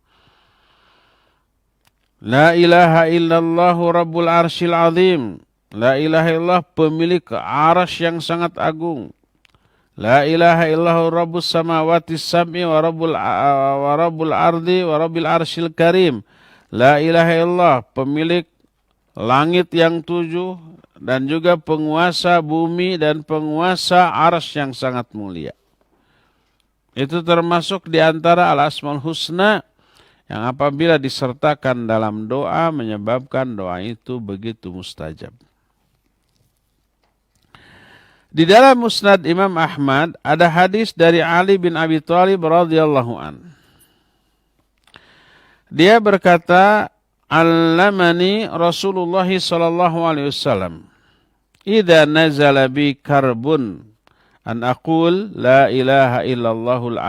La ilaha illallahu rabbul arshil azim. La ilaha illallah pemilik arasy yang sangat agung. La ilaha illahu rabbus samawati sab'i wa rabbul ardi wa rabbil arshil karim. La ilaha illallah pemilik langit yang 7 dan juga penguasa bumi dan penguasa arsy yang sangat mulia. Itu termasuk di antara al-asmaul husna yang apabila disertakan dalam doa menyebabkan doa itu begitu mustajab. Di dalam Musnad Imam Ahmad ada hadis dari Ali bin Abi Thalib radhiyallahu an. Dia berkata, "Allamani Rasulullah sallallahu alaihi wasallam, idza nazala bi karbun an aqul la ilaha illallahul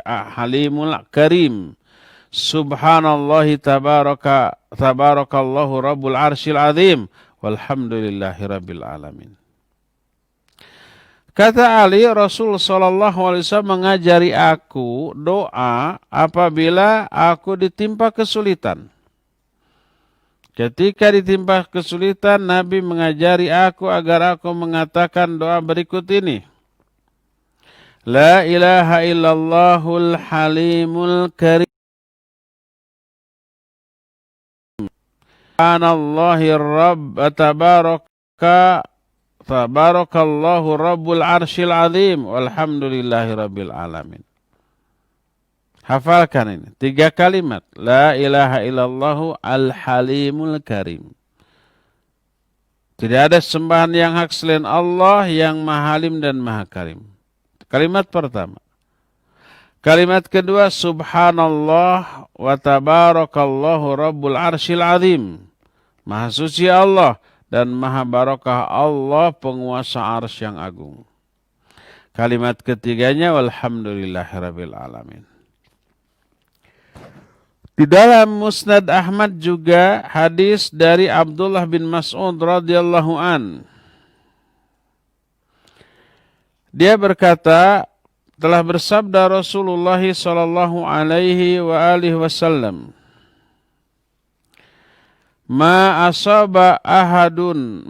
halimul karim. Subhanallahi tabarakallahu rabbul arsyil azim walhamdulillahi rabbil alamin." Kata Ali, Rasul SAW mengajari aku doa apabila aku ditimpa kesulitan. Ketika ditimpa kesulitan, Nabi mengajari aku agar aku mengatakan doa berikut ini. La ilaha illallahul halimul karim. Subhanallahir rabb tabarakallahu rabbul arsyil azim walhamdulillahi rabbil alamin. Hafalkan ini 3 kalimat. La ilaha illallahu al-halimul karim. Tidak ada sembahan yang hak selain Allah yang maha halim dan maha karim. Kalimat pertama. Kalimat kedua, subhanallah wa tabarakallahu rabbul arsyil azim. Maha suci Allah dan maha barakah Allah penguasa arsy yang agung. Kalimat ketiganya, walhamdulillahirabbil alamin. Di dalam Musnad Ahmad juga hadis dari Abdullah bin Mas'ud radhiyallahu an. Dia berkata, telah bersabda Rasulullah sallallahu alaihi wa alihi wasallam, ma asaba ahadan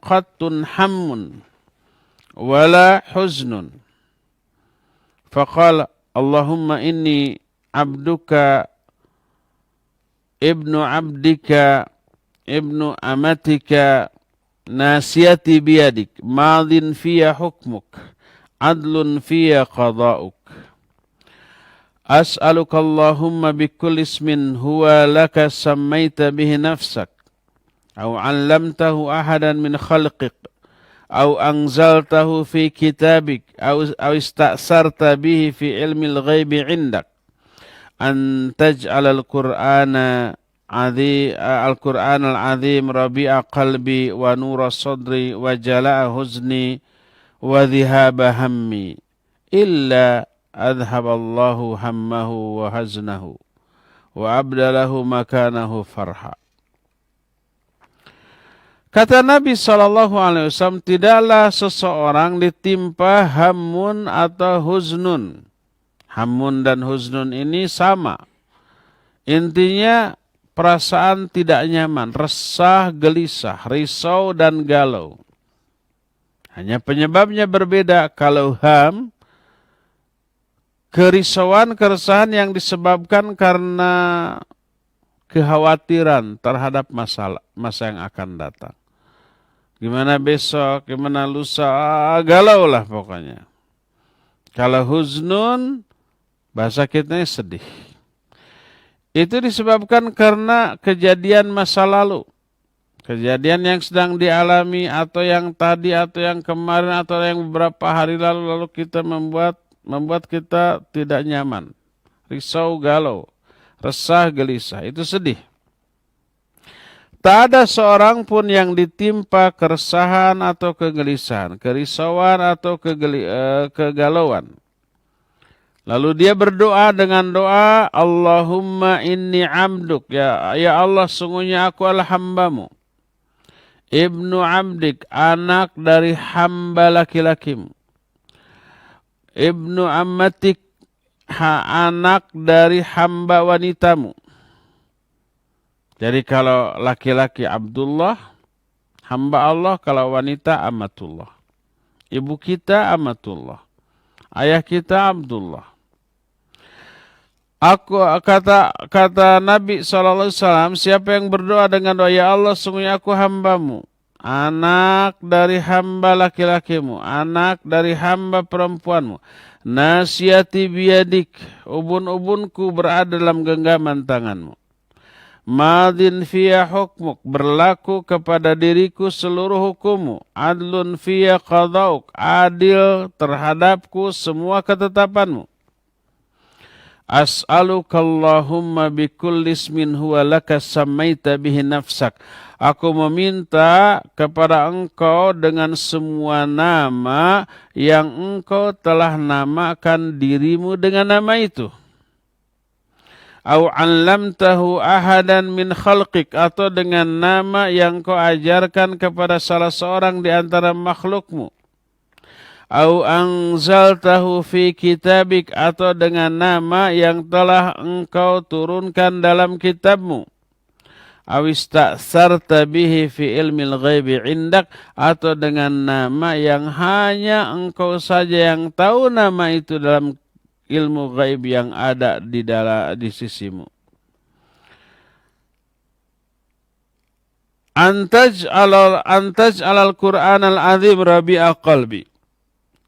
qattun hammun wala huznun faqala Allahumma inni abduka ibnu abdika ibnu amatika nasiyati biyadik madin fiya hukmuk adlun fiya qada'uk as'aluka Allahumma bikulli ismin huwa laka sammaita bihi nafsak aw 'allamtahu ahadan min khalqik aw anzaltahu fi kitabik aw ista'sarta bihi fi ilmil ghaibi 'indak an taj'al al-Qur'ana al-Qur'an al-'azim rabi'a qalbi wa nura sadri wa jala'a huzni wa dhihaba hammi illa adhaballahu hammahu wa haznahu wa abdalahu makanahu farha. Kata Nabi SAW, tidaklah seseorang ditimpa hammun atau huznun. Hammun dan huznun ini sama. Intinya perasaan tidak nyaman, resah, gelisah, risau dan galau. Hanya penyebabnya berbeda. Kalau ham, kerisauan, keresahan yang disebabkan karena kekhawatiran terhadap masa yang akan datang. Gimana besok, gimana lusa, galau lah pokoknya. Kalau huznun, bahasa kitanya sedih. Itu disebabkan karena kejadian masa lalu. Kejadian yang sedang dialami atau yang tadi atau yang kemarin atau yang beberapa hari lalu kita membuat kita tidak nyaman. Risau, galau, resah, gelisah. Itu sedih. Tak ada seorang pun yang ditimpa keresahan atau kegelisahan, kerisauan atau kegalauan. Lalu dia berdoa dengan doa, Allahumma inni abduk. Ya Allah, sungguhnya aku adalah hambamu. Ibnu abdik, anak dari hamba laki-lakimu. Ibnu ammatik, anak dari hamba wanitamu. Jadi kalau laki-laki Abdullah, hamba Allah, kalau wanita amatullah. Ibu kita amatullah. Ayah kita Abdullah. Kata Nabi SAW, siapa yang berdoa dengan doa, ya Allah, sungguhnya aku hambamu, anak dari hamba laki-lakimu, anak dari hamba perempuanmu. Nasiyati biyadik, ubun-ubunku berada dalam genggaman tanganmu. Madin fiya hukmuk, berlaku kepada diriku seluruh hukummu. Adlun fiya qadauk, adil terhadapku semua ketetapanmu. As'aluka Allahumma bikulli ismin huwa laka sammaita bihi nafsak. Aku meminta kepada engkau dengan semua nama yang engkau telah namakan dirimu dengan nama itu. Au 'allamtahu ahadan min khalqik, atau dengan nama yang kau ajarkan kepada salah seorang di antara makhlukmu. Au anzaltahu fi kitabik, atau dengan nama yang telah engkau turunkan dalam kitabmu. Au ista'sarta bihi fi ilmil ghaibi indak, atau dengan nama yang hanya engkau saja yang tahu nama itu dalam ilmu ghaib yang ada di sisimu. Antaj alal Qur'an al-azim rabi'a qalbi.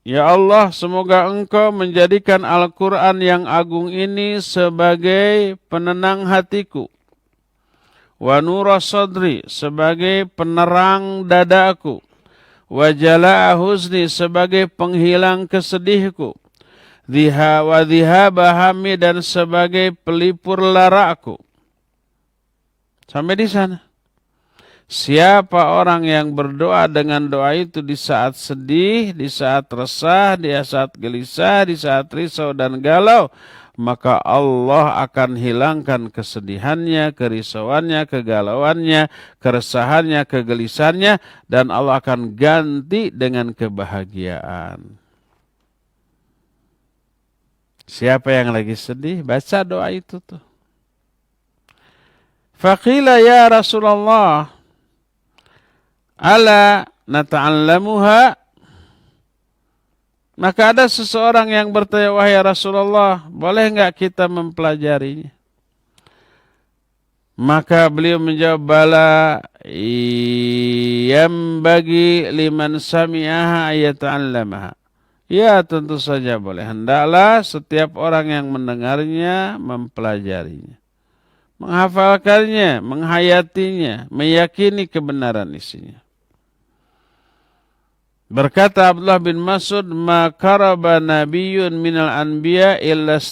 Ya Allah, semoga engkau menjadikan Al-Quran yang agung ini sebagai penenang hatiku. Wa nura sadri, sebagai penerang dadaku. Wa jala'a huzni, sebagai penghilang kesedihku. Wa dhihaba hammi, dan sebagai pelipur laraku. Sampai di sana. Siapa orang yang berdoa dengan doa itu di saat sedih, di saat resah, di saat gelisah, di saat risau dan galau, maka Allah akan hilangkan kesedihannya, kerisauannya, kegalauannya, keresahannya, kegelisahannya, dan Allah akan ganti dengan kebahagiaan. Siapa yang lagi sedih, baca doa itu tuh. Faqila ya Rasulullah, ala nata'allamuha. Maka ada seseorang yang bertanya, wahai Rasulullah, boleh enggak kita mempelajarinya? Maka beliau menjawab, bala bagi liman sami'aha ayata'allamaha. Ya, tentu saja boleh. Hendaklah setiap orang yang mendengarnya mempelajarinya, menghafalkannya, menghayatinya, meyakini kebenaran isinya. Berkata Abdullah bin Mas'ud, ma karaba nabiyyun minal anbiya illa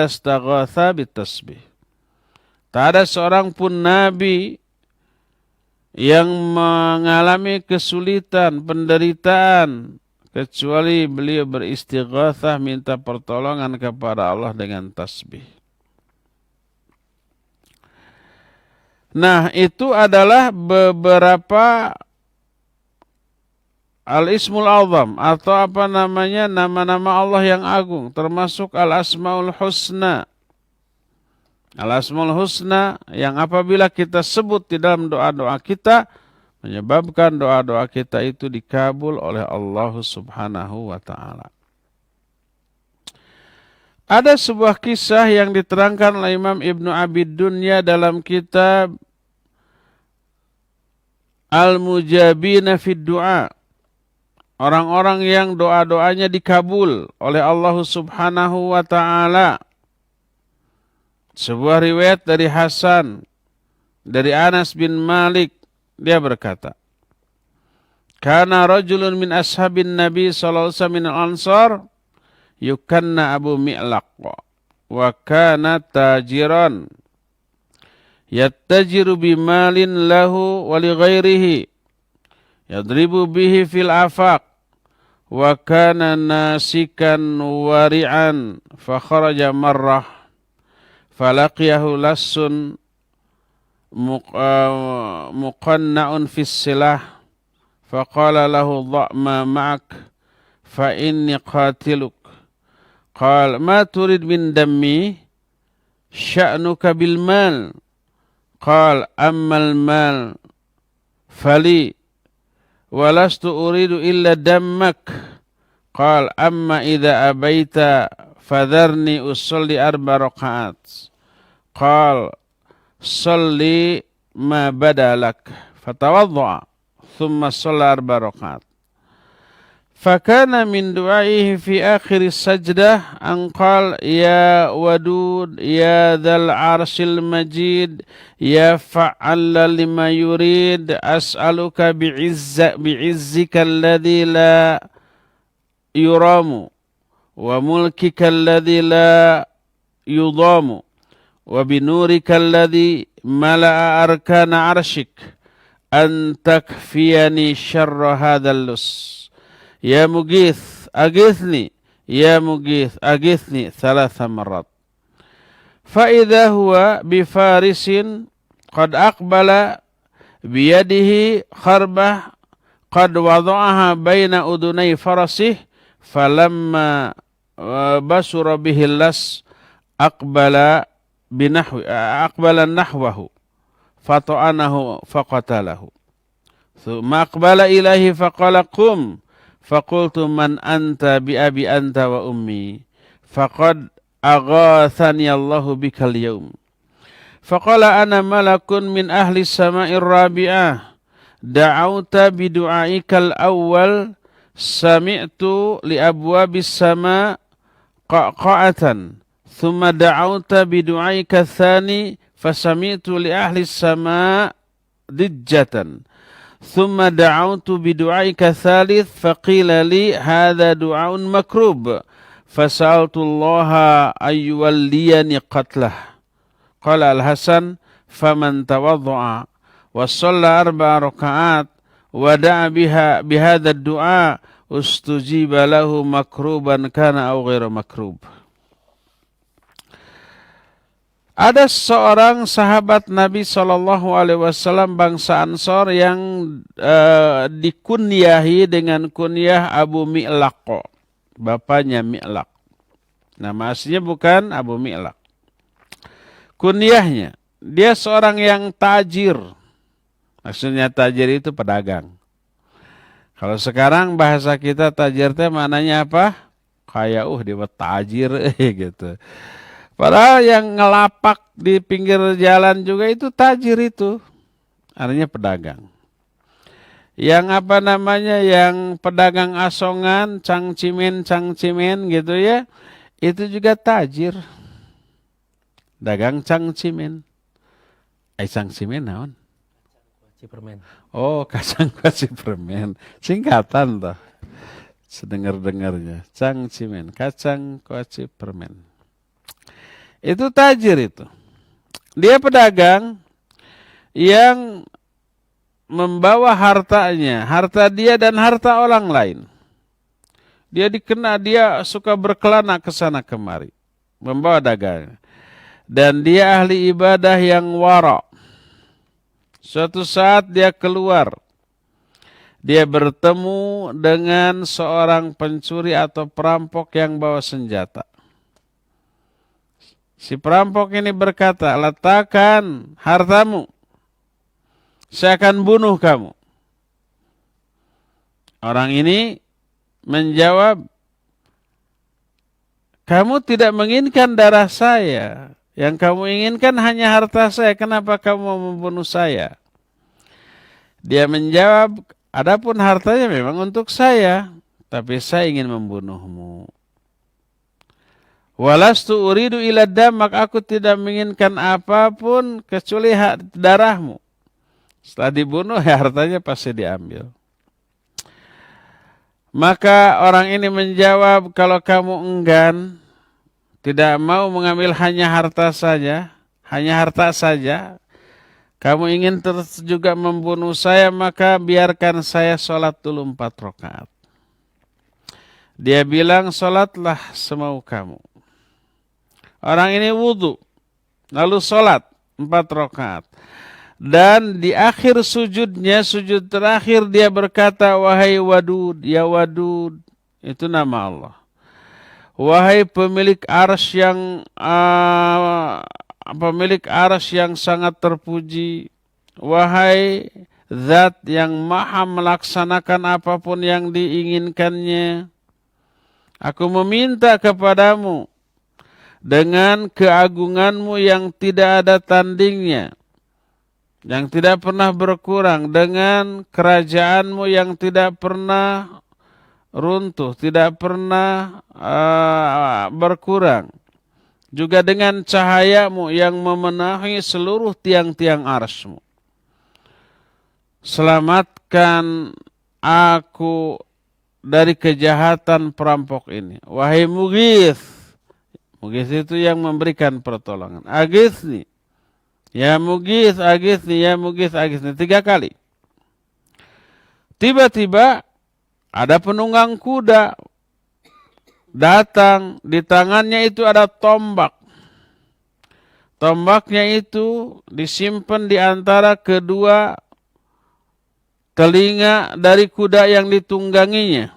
istaghatha bitasbih. Tak ada seorang pun nabi yang mengalami kesulitan, penderitaan, kecuali beliau beristighatsah, minta pertolongan kepada Allah dengan tasbih. Nah, itu adalah beberapa Al-Ismul Azam, atau apa namanya, nama-nama Allah yang agung, termasuk Al-Asmaul Husna. Al-Asmaul Husna yang apabila kita sebut di dalam doa-doa kita, menyebabkan doa-doa kita itu dikabul oleh Allah Subhanahu wa ta'ala. Ada sebuah kisah yang diterangkan oleh Imam Ibnu Abid Dunya dalam kitab Al-Mujabina fid Du'a. Orang-orang yang doa-doanya dikabul oleh Allah Subhanahu wa ta'ala. Sebuah riwayat dari Hasan, dari Anas bin Malik, dia berkata, kana rajulun min ashabin Nabi sallallahu alaihi wasallam min al-Ansar yukanna Abu Mi'laq wa kana tajiran yattajiru bimalin lahu wa li ghairihi yadribu bihi fil afaq wa kana nasikan wari'an fa kharaja marrah falaqiyahu lassun muqanna'un fis silah faqala lahu dha'ma ma'ak fa inni qatiluk. Qal ma turid min dammi sya'nuka bil mal. Qal ammal mal fali walastu uridu illa dammak. Qal amma idza abaita fadharni usolli 4 rakaat. Qal salli ma badalak. Fatawadda'a thumma shalla 4 rakaat. Fakana min du'aihi fi akhir sajdah an qal ya wadud ya dzal arsyil majid ya fa'alla lima yurid as'aluka bi'izzika alladhi la yuramu wa mulkika alladhi la yudamu wa binurika alladhi mala'a arkana arsyik an takfiyani syarra hadzal lus. Ya Mughith, aghithni. Ya Mughith, aghithni 3 marrat. Fa idza huwa bi farisin qad aqbala biyadihi kharbah qad wada'aha baina udunai farasih falamma basura bihi las aqbala nahwahu fata'anahu faqatalahu. Thumma aqbala ilahi faqala qum. Faqultu man anta bi abi anta wa ummi faqad aghathani Allahu bikal yaum. Faqala ana malakun min ahli sama'ir rabi'ah da'auta bi du'aikal awwal sami'tu li abwabis sama' qa'qa'atan thumma da'auta bi du'aika tsani fasami'tu li ahli sama' dijjatan. ثم دعوت بدعائك الثالث فقيل لي هذا دعاء مكروب فسألت الله أن يوليني قتله. قال الحسن فمن توضع وصلى 4 ركعات ودعا بهذا الدعاء استجيب له مكروبا كان أو غير مكروب. Ada seorang sahabat Nabi SAW bangsa Ansor yang dikunyahi dengan kunyah Abu Mi'laq. Bapaknya Mi'laq. Nama aslinya bukan Abu Mi'laq. Kunyahnya, dia seorang yang tajir. Maksudnya tajir itu pedagang. Kalau sekarang bahasa kita tajir itu maknanya apa? Kayak dia tajir gitu. Padahal yang ngelapak di pinggir jalan juga itu tajir itu. Artinya pedagang. Yang apa namanya, yang pedagang asongan, cangcimen gitu ya. Itu juga tajir. Dagang cangcimen. Cangcimen naon? Kuaci permen. Oh, kacang kuaci permen. Singkatan toh. Sedengar-dengarnya. Cangcimen, kacang kuaci permen. Itu tajir itu. Dia pedagang yang membawa hartanya, harta dia dan harta orang lain. Dia suka berkelana ke sana kemari, membawa dagangan. Dan dia ahli ibadah yang wara. Suatu saat dia keluar. Dia bertemu dengan seorang pencuri atau perampok yang bawa senjata. Si perampok ini berkata, letakkan hartamu. Saya akan bunuh kamu. Orang ini menjawab, kamu tidak menginginkan darah saya. Yang kamu inginkan hanya harta saya. Kenapa kamu mau membunuh saya? Dia menjawab, adapun hartanya memang untuk saya. Tapi saya ingin membunuhmu. Walastu uridu ila dam, maka aku tidak menginginkan apapun kecuali darahmu. Setelah dibunuh, hartanya pasti diambil. Maka orang ini menjawab, kalau kamu enggan, tidak mau mengambil hanya harta saja, kamu ingin terus juga membunuh saya, maka biarkan saya sholat dulu 4 rakaat. Dia bilang, sholatlah semau kamu. Orang ini wudu, lalu sholat 4 rakaat. Dan di akhir sujudnya, sujud terakhir dia berkata, wahai Wadud, ya Wadud, itu nama Allah. Wahai pemilik arsy yang sangat terpuji, wahai Zat yang maha melaksanakan apapun yang diinginkannya, Aku meminta kepadamu dengan keagunganmu yang tidak ada tandingnya, yang tidak pernah berkurang, dengan kerajaanmu yang tidak pernah runtuh, tidak pernah berkurang, juga dengan cahayamu yang memenuhi seluruh tiang-tiang arsy-Mu. Selamatkan aku dari kejahatan perampok ini. Wahai Mughith. Mughith itu yang memberikan pertolongan. Aghithni. Ya Mughith, aghithni, ya Mughith, aghithni. 3 kali. Tiba-tiba ada penunggang kuda datang. Di tangannya itu ada tombak. Tombaknya itu disimpan di antara kedua telinga dari kuda yang ditungganginya.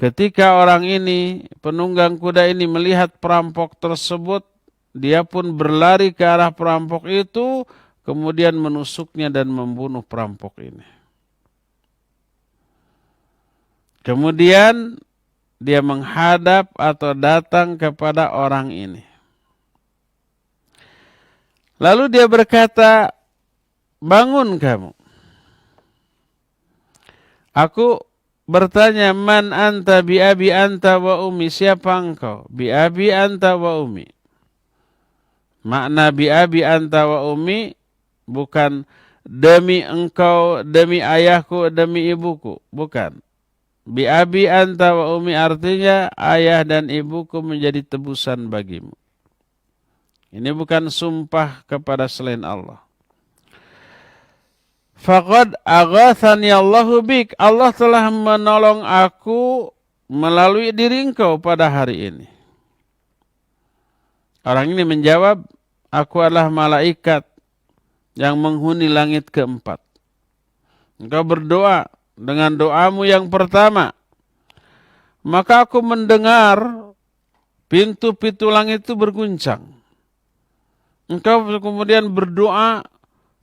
Ketika orang ini, penunggang kuda ini melihat perampok tersebut, dia pun berlari ke arah perampok itu, kemudian menusuknya dan membunuh perampok ini. Kemudian dia menghadap atau datang kepada orang ini. Lalu dia berkata, bangun kamu. Aku bertanya, man anta bi abi anta wa ummi, siapa engkau? Bi abi anta wa ummi. Makna bi abi anta wa ummi bukan demi engkau, demi ayahku, demi ibuku, bukan. Bi abi anta wa ummi artinya ayah dan ibuku menjadi tebusan bagimu. Ini bukan sumpah kepada selain Allah. Faqad aghathani Allahu bik. Allah telah menolong aku melalui diri engkau pada hari ini. Orang ini menjawab, aku adalah malaikat yang menghuni langit keempat. Engkau berdoa dengan doamu yang pertama. Maka aku mendengar pintu-pintu langit itu berguncang. Engkau kemudian berdoa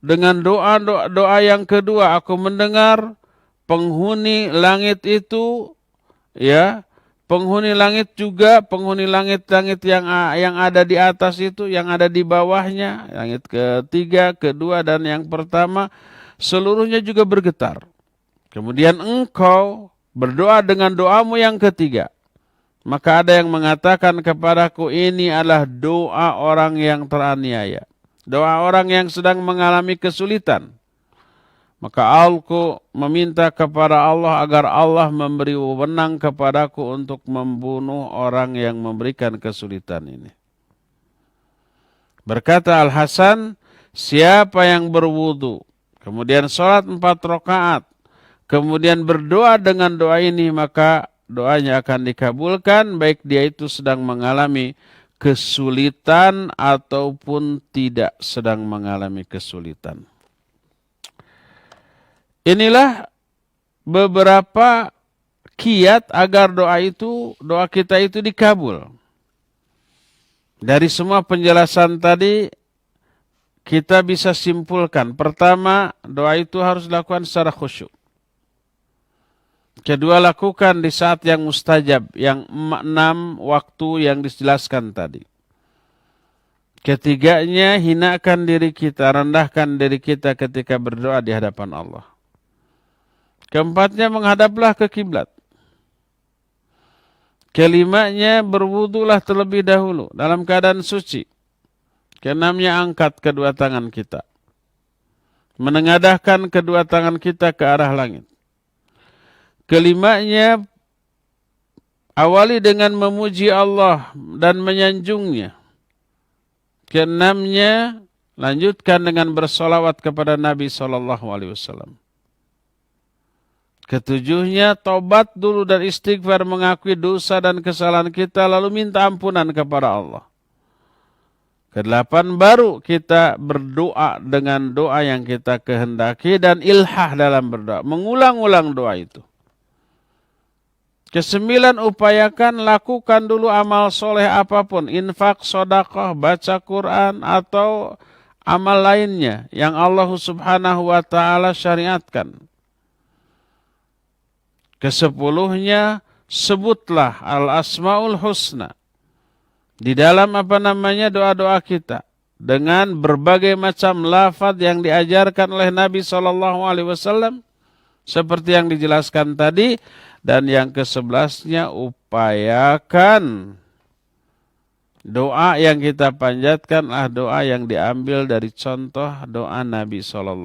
dengan doa yang kedua, aku mendengar penghuni langit itu, ya, penghuni langit juga, penghuni langit-langit yang ada di atas itu, yang ada di bawahnya, langit ketiga, kedua, dan yang pertama, seluruhnya juga bergetar. Kemudian engkau berdoa dengan doamu yang ketiga. Maka ada yang mengatakan kepadaku, ini adalah doa orang yang teraniaya. Doa orang yang sedang mengalami kesulitan. Maka aku meminta kepada Allah agar Allah memberi wewenang kepadaku untuk membunuh orang yang memberikan kesulitan ini. Berkata Al-Hasan, siapa yang berwudu, kemudian sholat 4 rakaat, kemudian berdoa dengan doa ini, maka doanya akan dikabulkan, baik dia itu sedang mengalami kesulitan ataupun tidak sedang mengalami kesulitan. Inilah beberapa kiat agar doa kita itu dikabul. Dari semua penjelasan tadi kita bisa simpulkan, pertama, doa itu harus dilakukan secara khusyuk. Kedua, lakukan di saat yang mustajab, yang 6 waktu yang dijelaskan tadi. Ketiganya, hinakan diri kita, rendahkan diri kita ketika berdoa di hadapan Allah. Keempatnya, menghadaplah ke kiblat. Kelimanya, berwudulah terlebih dahulu dalam keadaan suci. Keenamnya, angkat kedua tangan kita. Menengadahkan kedua tangan kita ke arah langit. Kelimanya, awali dengan memuji Allah dan menyanjungnya. Keenamnya, lanjutkan dengan bersolawat kepada Nabi SAW. Ketujuhnya, tobat dulu dan istighfar, mengakui dosa dan kesalahan kita, lalu minta ampunan kepada Allah. Kedelapan, baru kita berdoa dengan doa yang kita kehendaki dan ilhah dalam berdoa. Mengulang-ulang doa itu. Kesembilan, upayakan lakukan dulu amal soleh apapun. Infak, sedekah, baca Quran, atau amal lainnya yang Allah subhanahu wa ta'ala syariatkan. Kesepuluhnya, sebutlah al-asmaul husna di dalam doa-doa kita dengan berbagai macam lafaz yang diajarkan oleh Nabi SAW seperti yang dijelaskan tadi. Dan yang ke-11-nya, upayakan doa yang kita panjatkan doa yang diambil dari contoh doa Nabi SAW.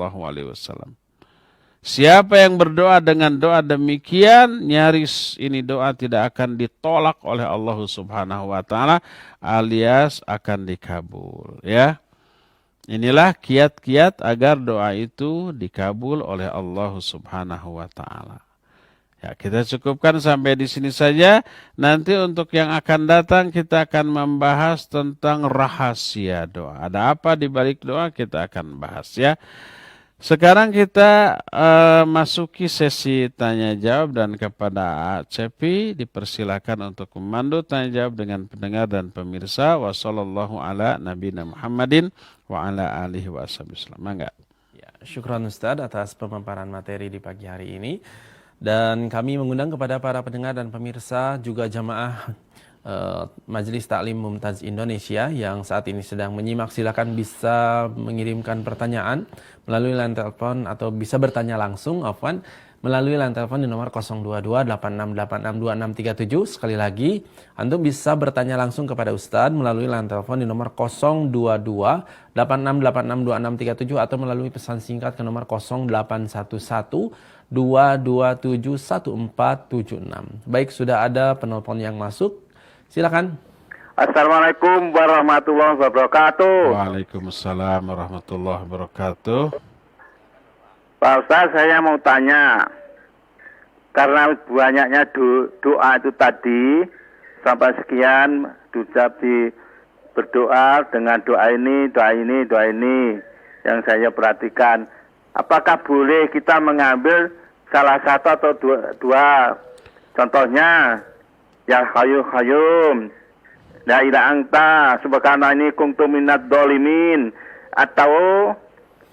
Siapa yang berdoa dengan doa demikian, nyaris ini doa tidak akan ditolak oleh Allah Subhanahu wa taala alias akan dikabul, ya. Inilah kiat-kiat agar doa itu dikabul oleh Allah Subhanahu wa taala. Ya, kita cukupkan sampai di sini saja. Nanti untuk yang akan datang kita akan membahas tentang rahasia doa. Ada apa di balik doa kita akan bahas, ya. Sekarang kita masuki sesi tanya jawab, dan kepada Cepi dipersilakan untuk memandu tanya jawab dengan pendengar dan pemirsa. Wassallallahu ala nabiyina Muhammadin wa ala alihi wasallam. Mangga. Ya, syukran Ustaz atas pemaparan materi di pagi hari ini. Dan kami mengundang kepada para pendengar dan pemirsa juga jamaah Majelis Taklim Mumtaz Indonesia yang saat ini sedang menyimak, silakan bisa mengirimkan pertanyaan melalui line telepon atau bisa bertanya langsung melalui line telepon di nomor 02286862637. Sekali lagi, antum bisa bertanya langsung kepada Ustadz melalui line telepon di nomor 02286862637 atau melalui pesan singkat ke nomor 0811-227-1476. Baik, sudah ada penelpon yang masuk. Silakan. Assalamualaikum warahmatullahi wabarakatuh. Waalaikumsalam warahmatullahi wabarakatuh. Pak Ustaz, saya mau tanya, karena banyaknya doa itu tadi sampai sekian berdoa dengan doa ini yang saya perhatikan. Apakah boleh kita mengambil salah satu atau dua? Contohnya, ya Hayyum, la ilaha anta subhanaka kuntu minadz dzalimin, atau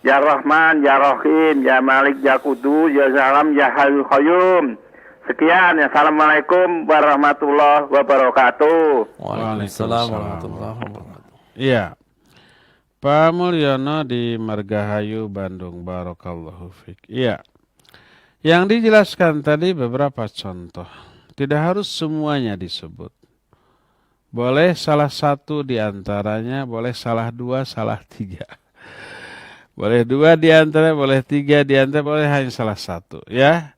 ya Rahman, ya Rahim, ya Malik, ya Qudus, ya Salam, ya Hayyum. Sekian, assalamualaikum warahmatullahi wabarakatuh. Waalaikumsalam warahmatullahi wabarakatuh. Iya, Pak Mulyono di Margahayu, Bandung. Barakallahu fiik. Iya, yang dijelaskan tadi beberapa contoh. Tidak harus semuanya disebut. Boleh salah satu di antaranya, boleh salah dua, salah tiga. Boleh dua di antara, boleh tiga di antara, boleh hanya salah satu, ya.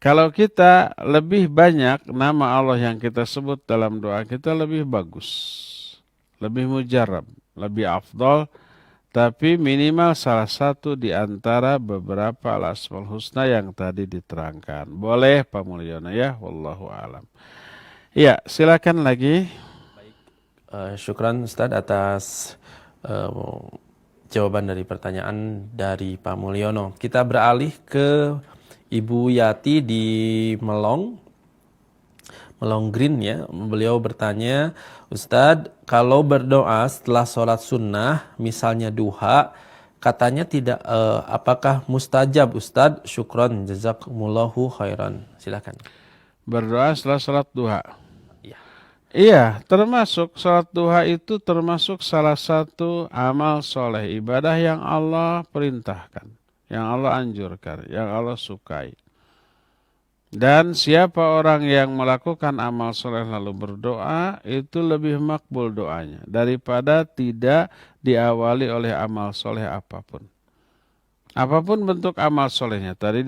Kalau kita lebih banyak nama Allah yang kita sebut dalam doa kita, lebih bagus, lebih mujarab, lebih afdal, tapi minimal salah satu di antara beberapa al-asmaul husna yang tadi diterangkan. Boleh Pak Mulyono, ya, wallahu alam. Ya, silakan lagi. Syukran Ustadz atas jawaban dari pertanyaan dari Pak Mulyono. Kita beralih ke Ibu Yati di Melong Green, ya. Beliau bertanya, Ustadz, kalau berdoa setelah sholat sunnah, misalnya duha, katanya tidak, apakah mustajab Ustadz? Syukron, jazakumullahu khairan. Silakan. Berdoa setelah sholat duha. Ya. Iya, termasuk sholat duha itu termasuk salah satu amal soleh, ibadah yang Allah perintahkan, yang Allah anjurkan, yang Allah sukai. Dan siapa orang yang melakukan amal soleh lalu berdoa, itu lebih makbul doanya daripada tidak diawali oleh amal soleh apapun. Apapun bentuk amal solehnya. Tadi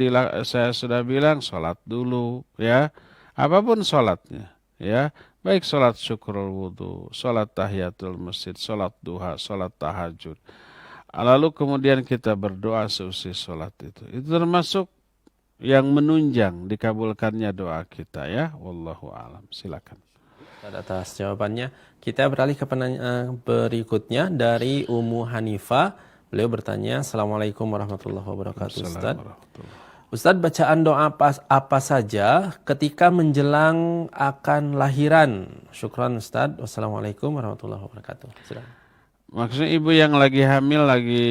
saya sudah bilang sholat dulu, ya. Apapun sholatnya, ya. Baik sholat syukrul wudu, sholat tahiyatul masjid, sholat duha, sholat tahajud. Lalu kemudian kita berdoa seusai sholat itu. Itu termasuk yang menunjang dikabulkannya doa kita, ya. Wallahu alam. Silakan. Atas jawabannya. Kita beralih ke penanya berikutnya dari Ummu Hanifah. Beliau bertanya, Assalamualaikum warahmatullahi wabarakatuh. Ustadz, bacaan doa apa saja ketika menjelang akan lahiran? Syukran Ustadz. Wassalamualaikum warahmatullahi wabarakatuh. Silakan. Maksudnya ibu yang lagi hamil, lagi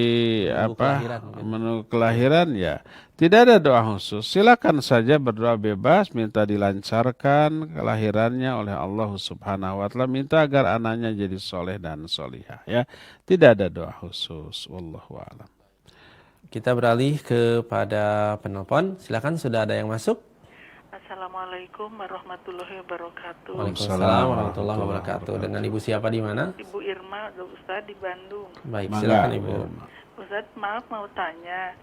Menunggu apa? kelahiran mungkin. Menunggu kelahiran ya. Tidak ada doa khusus. Silakan saja berdoa bebas, minta dilancarkan kelahirannya oleh Allah Subhanahu wa taala, minta agar anaknya jadi soleh dan solihah ya. Tidak ada doa khusus. Wallahu a'lam. Kita beralih kepada penelpon. Silakan, sudah ada yang masuk. Assalamualaikum warahmatullahi wabarakatuh. Waalaikumsalam warahmatullahi wabarakatuh. Dengan Ibu siapa di mana? Ibu Irma, Ustaz di Bandung. Baik, Mangga, silakan Bu Ibu. Irma. Ustaz, maaf mau tanya,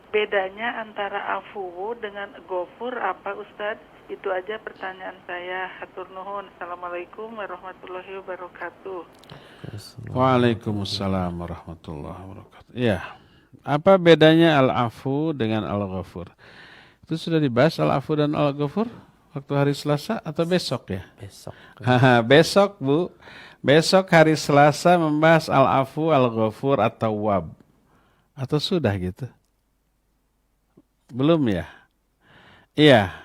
bedanya antara afu dengan gofur apa Ustaz? Itu aja pertanyaan saya. Hatur nuhun. Assalamualaikum warahmatullahi wabarakatuh. Waalaikumsalam warahmatullahi wabarakatuh. Iya. Apa bedanya al-afu dengan al-ghafur? Itu sudah dibahas al-afu dan al-ghafur waktu hari Selasa atau besok ya? Besok. Besok, Bu. Besok hari Selasa membahas al-afu, al-ghafur atau wab. Atau sudah gitu? Belum ya? Iya.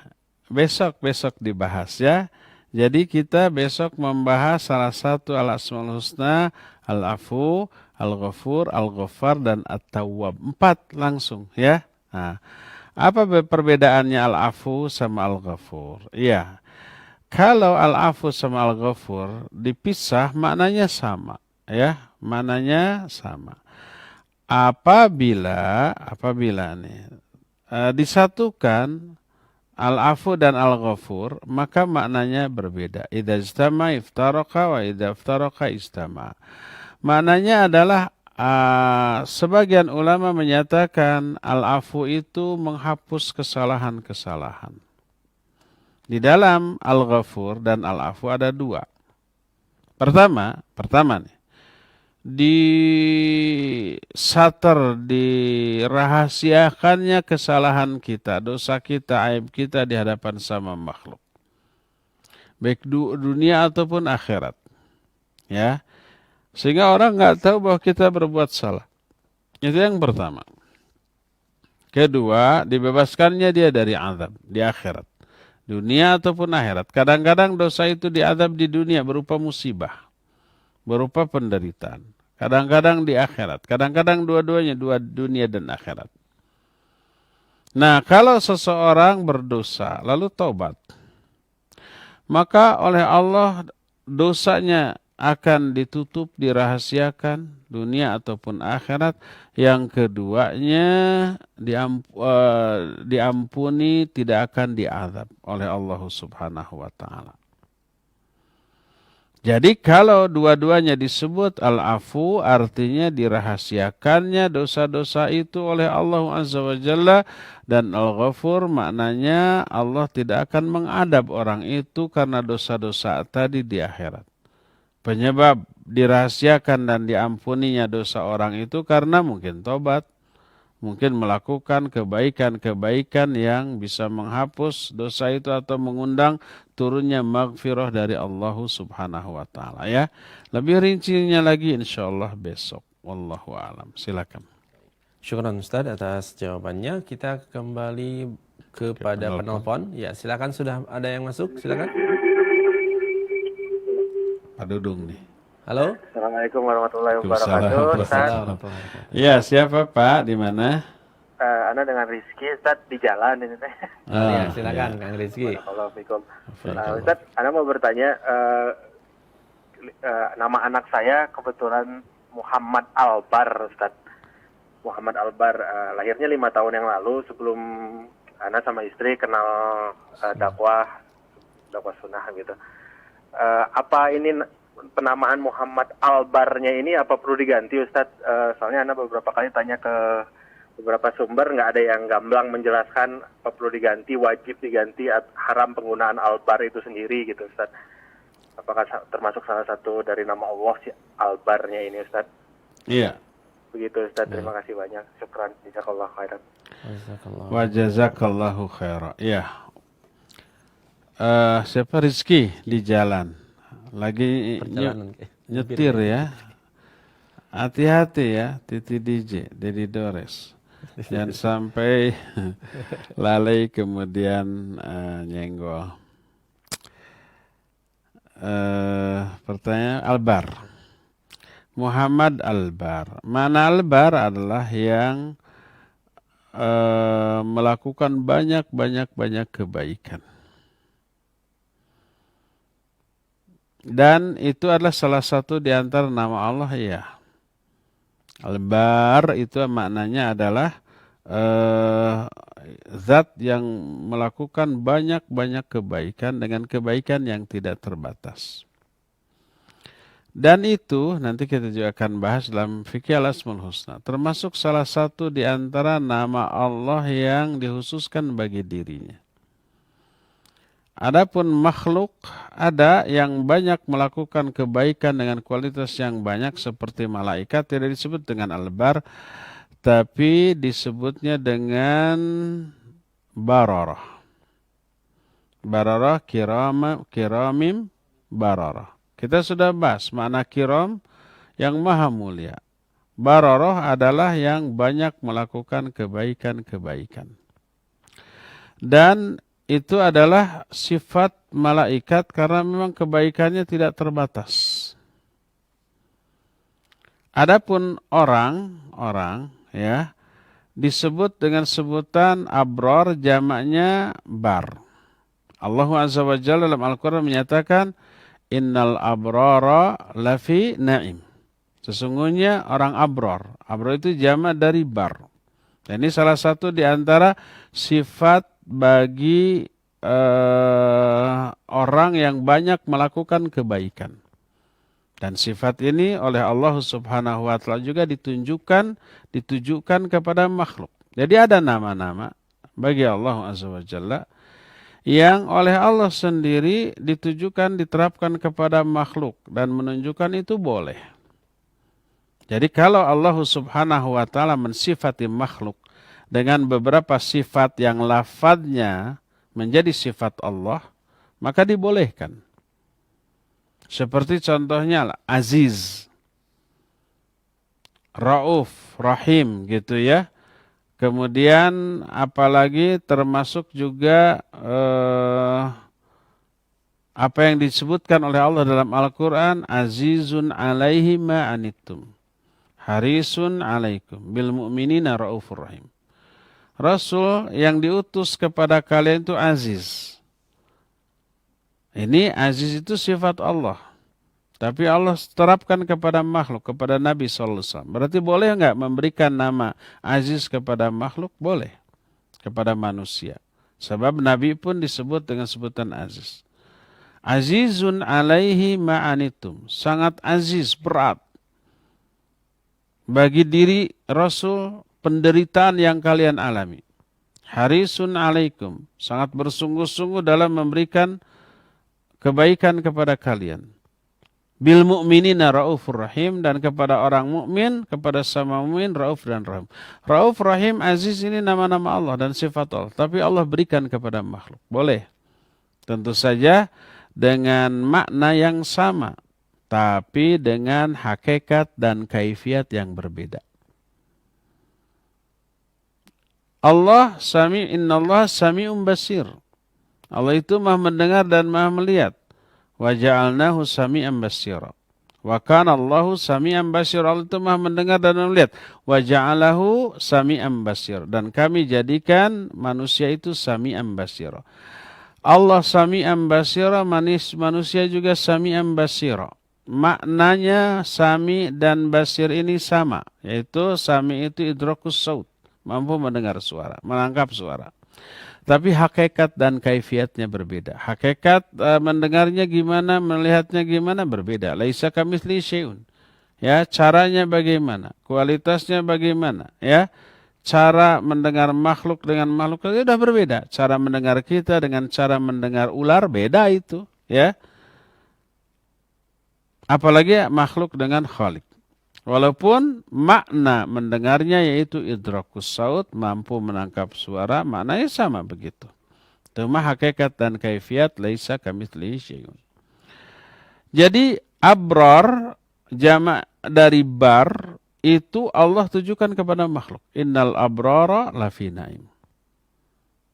Besok dibahas ya. Jadi kita besok membahas salah satu al-asmaul husna, al-afu, al-ghafur, al-ghaffar, dan at-tawwab. 4 langsung ya. Nah, apa perbedaannya al-afu sama al-ghafur? Iya. Kalau al-afu sama al-ghafur dipisah maknanya sama ya. Maknanya sama. Apabila nih disatukan al-afu dan al-ghafur, maka maknanya berbeda. Idza ijtama iftaraka wa idza iftaraka istama. Maknanya adalah sebagian ulama menyatakan al-afu itu menghapus kesalahan-kesalahan. Di dalam al-ghafur dan al-afu ada 2. Pertama nih, dirahasiakannya kesalahan kita, dosa kita, aib kita di hadapan sama makhluk. Baik dunia ataupun akhirat. Ya. Sehingga orang nggak tahu bahwa kita berbuat salah. Itu yang pertama. Kedua, dibebaskannya dia dari azab di akhirat. Dunia ataupun akhirat. Kadang-kadang dosa itu diazab di dunia berupa musibah, berupa penderitaan. Kadang-kadang di akhirat. Kadang-kadang dua-duanya, dunia dan akhirat. Nah, kalau seseorang berdosa lalu taubat, maka oleh Allah dosanya akan ditutup, dirahasiakan dunia ataupun akhirat. Yang keduanya diampuni, tidak akan diazab oleh Allah Subhanahu wa taala. Jadi kalau dua-duanya disebut al-afu, artinya dirahasiakannya dosa-dosa itu oleh Allah Azza wa Jalla, dan al-ghafur maknanya Allah tidak akan mengadab orang itu karena dosa-dosa tadi di akhirat. Penyebab dirahasiakan dan diampuninya dosa orang itu karena mungkin tobat, mungkin melakukan kebaikan-kebaikan yang bisa menghapus dosa itu atau mengundang turunnya maghfirah dari Allah Subhanahu wa taala ya. Lebih rincinya lagi insyaallah besok. Wallahu a'lam. Silakan. Syukran Ustaz atas jawabannya. Kita kembali kepada penelpon. Ya, silakan, sudah ada yang masuk. Silakan. Pak Dudung nih. Halo. Assalamualaikum warahmatullahi Waalaikumsalam. wabarakatuh. Ustaz, Ya, siapa Pak? Di mana? Anda dengan Rizky, Ustaz, di jalan ini teh. Ya, silakan Kang Rizky. Assalamualaikum. Ustaz, Anda mau bertanya, nama anak saya kebetulan Muhammad Albar, Ustaz. Muhammad Albar, lahirnya 5 tahun yang lalu sebelum Anda sama istri kenal dakwah sunnah gitu. Apa ini penamaan Muhammad Albarnya ini apa perlu diganti Ustadz? Soalnya Anda beberapa kali tanya ke beberapa sumber, nggak ada yang gamblang menjelaskan apa perlu diganti, wajib diganti, haram penggunaan Albar itu sendiri gitu Ustadz. Apakah termasuk salah satu dari nama Allah si Albarnya ini Ustadz? Iya. Begitu Ustadz, terima kasih banyak. Syukran, jazakallahu khairan. Wa jazakallahu khairan. Iya. Siapa Rizky di jalan lagi nyetir ya, hati-hati ya, Titi DJ, Dedi Dores, jangan sampai lalai kemudian nyenggol. Pertanyaan Albar, Muhammad Al-Bar. Mana Al-Bar adalah yang melakukan banyak kebaikan. Dan itu adalah salah satu di antara nama Allah ya. Al-Bar itu maknanya adalah zat yang melakukan banyak kebaikan dengan kebaikan yang tidak terbatas. Dan itu nanti kita juga akan bahas dalam fikih al-asmaul husna. Termasuk salah satu di antara nama Allah yang dikhususkan bagi dirinya. Adapun makhluk ada yang banyak melakukan kebaikan dengan kualitas yang banyak seperti malaikat tidak disebut dengan al-bar, tapi disebutnya dengan bararah. Bararah kiramim bararah. Kita sudah bahas makna kiram yang maha mulia. Bararah adalah yang banyak melakukan kebaikan-kebaikan. Dan itu adalah sifat malaikat karena memang kebaikannya tidak terbatas. Adapun orang ya disebut dengan sebutan abrar, jamaknya bar. Allah Azza wa Jalla dalam Al-Quran menyatakan innal abrara lafi na'im. Sesungguhnya orang abrar. Abrar itu jamak dari bar. Dan ini salah satu di antara sifat bagi orang yang banyak melakukan kebaikan. Dan sifat ini oleh Allah Subhanahu wa taala juga ditujukan kepada makhluk. Jadi ada nama-nama bagi Allah Azza wa Jalla yang oleh Allah sendiri diterapkan kepada makhluk dan menunjukkan itu boleh. Jadi kalau Allah Subhanahu wa taala mensifati makhluk dengan beberapa sifat yang lafadznya menjadi sifat Allah, maka dibolehkan. Seperti contohnya Aziz, Rauf, Rahim gitu ya. Kemudian apalagi termasuk juga apa yang disebutkan oleh Allah dalam Al-Quran, Azizun alaihi ma'anittum, harisun alaikum, bil mu'minina raufur rahim. Rasul yang diutus kepada kalian itu aziz. Ini aziz itu sifat Allah. Tapi Allah terapkan kepada makhluk, kepada Nabi SAW. Berarti boleh enggak memberikan nama aziz kepada makhluk? Boleh. Kepada manusia. Sebab Nabi pun disebut dengan sebutan aziz. Azizun alaihi ma'anitum. Sangat aziz, berat. Bagi diri Rasul, penderitaan yang kalian alami. Harisun alaikum. Sangat bersungguh-sungguh dalam memberikan kebaikan kepada kalian. Bil mu'minina raufur rahim, dan kepada orang mukmin, kepada sama mukmin rauf dan rahim. Rauf, rahim, aziz ini nama-nama Allah dan sifat Allah, tapi Allah berikan kepada makhluk. Boleh. Tentu saja dengan makna yang sama, tapi dengan hakikat dan kaifiat yang berbeda. Allah innallaha sami'un basir. Allah itu maha mendengar dan maha melihat. Wa ja'alnahu sami'an basira. Wa kana Allahu sami'an basira. Allah itu maha mendengar dan melihat. Wa ja'alahu sami'an basir. Dan kami jadikan manusia itu sami'an basira. Allah sami'an basira, manusia juga sami'an basira. Maknanya sami dan basir ini sama. Yaitu sami itu idrakus saut. Mampu mendengar suara, menangkap suara. Tapi hakikat dan kaifiatnya berbeda. Hakikat mendengarnya gimana, melihatnya gimana berbeda. Laisa kamitslihi syai'un. Ya, caranya bagaimana, kualitasnya bagaimana, ya. Cara mendengar makhluk dengan makhluk itu sudah berbeda. Cara mendengar kita dengan cara mendengar ular beda itu, ya. Apalagi makhluk dengan khalik. Walaupun makna mendengarnya yaitu idrakus saut, mampu menangkap suara, maknanya sama begitu. Cuma hakikat dan kaifiat laisa kamitslihi syai'un. Jadi abrar jamak dari bar itu Allah tujukan kepada makhluk. Innal abrara lafi naim.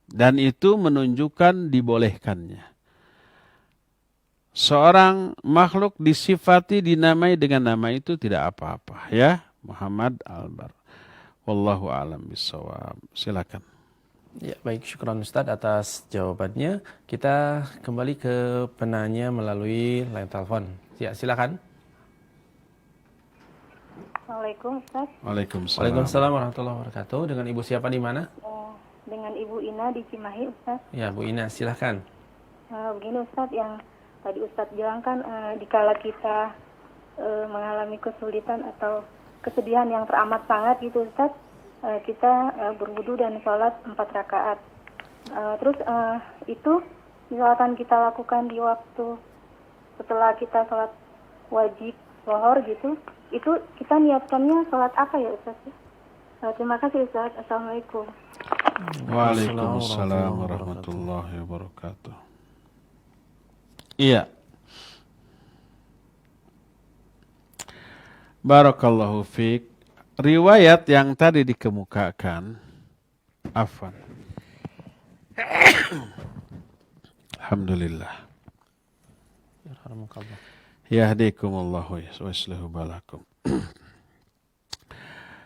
Dan itu menunjukkan dibolehkannya. seorang makhluk disifati dinamai dengan nama itu tidak apa-apa, ya. Muhammad Albar. Wallahu a'lam bishawab. Silakan. Ya, baik, syukran Ustadz atas jawabannya. Kita kembali ke penanya melalui line telepon. Ya, silakan. Assalamualaikum Ustaz. Waalaikumsalam. Waalaikumsalam warahmatullahi wabarakatuh. Dengan Ibu siapa di mana? Dengan Ibu Ina di Cimahi Ustaz. Ya, Bu Ina, silakan. Begini Ustaz, yang tadi Ustaz bilang kan dikala kita mengalami kesulitan atau kesedihan yang teramat sangat gitu Ustaz, kita berwudu dan sholat 4 rakaat. Terus itu misalkan kita lakukan di waktu setelah kita sholat wajib lohor gitu, itu kita niatkannya sholat apa ya Ustaz? Terima kasih Ustaz. Assalamualaikum. Waalaikumsalam warahmatullahi wabarakatuh. Iya. Barakallahu fiik. Riwayat yang tadi dikemukakan, afwan. Alhamdulillah. Yahdikumullahu wa yuslihu balakum.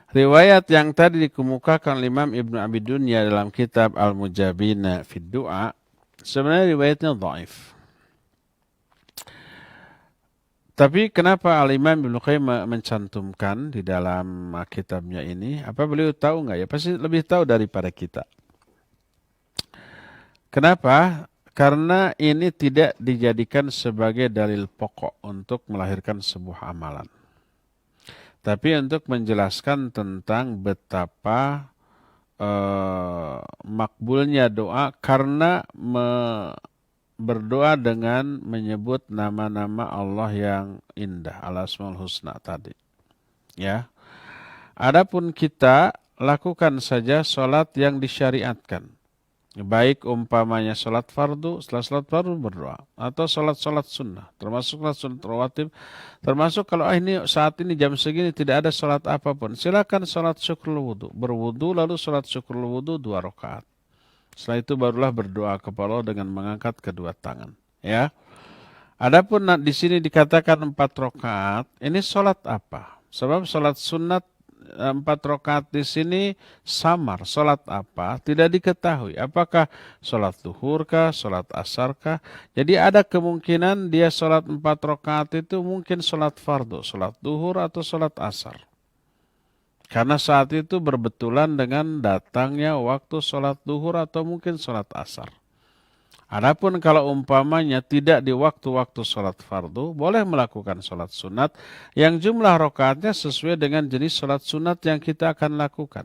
Riwayat yang tadi dikemukakan Imam Ibnu Abi Dunya dalam kitab Al-Mujabina fid Du'a, sebenarnya riwayatnya dhaif. Tapi kenapa Al-Imam Ibnu Qayyim mencantumkan di dalam kitabnya ini? Apa beliau tahu nggak ya? Pasti lebih tahu daripada kita. Kenapa? Karena ini tidak dijadikan sebagai dalil pokok untuk melahirkan sebuah amalan. Tapi untuk menjelaskan tentang betapa makbulnya doa karena berdoa dengan menyebut nama-nama Allah yang indah, Al-Asmaul Husna tadi. Ya. Adapun kita lakukan saja sholat yang disyariatkan. Baik umpamanya sholat fardu, setelah sholat fardu berdoa. Atau sholat-sholat sunnah, termasuk sholat rawatib. Termasuk kalau ini saat ini jam segini tidak ada sholat apapun. Silakan sholat syukrul wudu. Berwudu lalu sholat syukrul wudu 2 rakaat. Setelah itu barulah berdoa kepada Allah dengan mengangkat kedua tangan. Ya. Adapun di sini dikatakan 4 rakaat. Ini sholat apa? Sebab sholat sunat 4 rakaat di sini samar. Sholat apa? Tidak diketahui. Apakah sholat zuhur kah? Sholat asar kah? Jadi ada kemungkinan dia sholat 4 rakaat itu mungkin sholat fardu. Sholat zuhur atau sholat asar. Karena saat itu berbetulan dengan datangnya waktu sholat duhur atau mungkin sholat asar. Adapun kalau umpamanya tidak di waktu-waktu sholat fardu, boleh melakukan sholat sunat yang jumlah rakaatnya sesuai dengan jenis sholat sunat yang kita akan lakukan.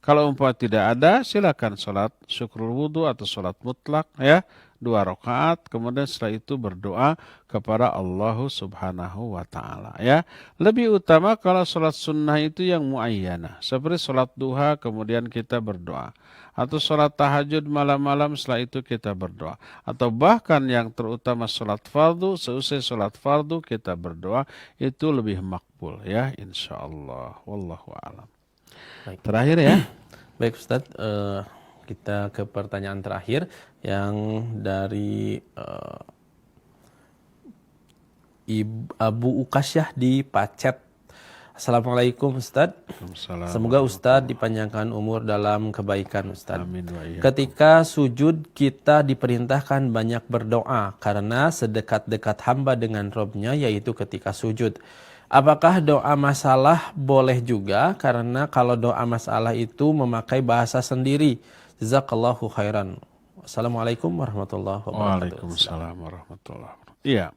Kalau umpamanya tidak ada, silakan sholat syukrul wudu atau sholat mutlak, ya, 2 rakaat. Kemudian setelah itu berdoa kepada Allah Subhanahu wa Ta'ala. Ya, lebih utama kalau sholat sunnah itu yang muayyanah, seperti sholat duha, kemudian kita berdoa, atau sholat tahajud malam-malam, setelah itu kita berdoa, atau bahkan yang terutama sholat fardu, seusai sholat fardu kita berdoa, itu lebih makbul, ya, insyaallah. Wallahu a'lam. Baik. Terakhir ya. Baik Ustadz, kita ke pertanyaan terakhir yang dari Abu Ukasyah di Pacet. Assalamualaikum Ustadz. Semoga Ustadz dipanjangkan umur dalam kebaikan Ustadz. Amin wa iyyakum. Ketika sujud kita diperintahkan banyak berdoa karena sedekat-dekat hamba dengan Robnya, yaitu ketika sujud. Apakah doa masalah boleh juga? Karena kalau doa masalah itu memakai bahasa sendiri. Jazakallahu khairan. Assalamualaikum warahmatullahi wabarakatuh. Waalaikumsalam warahmatullahi wabarakatuh. Iya.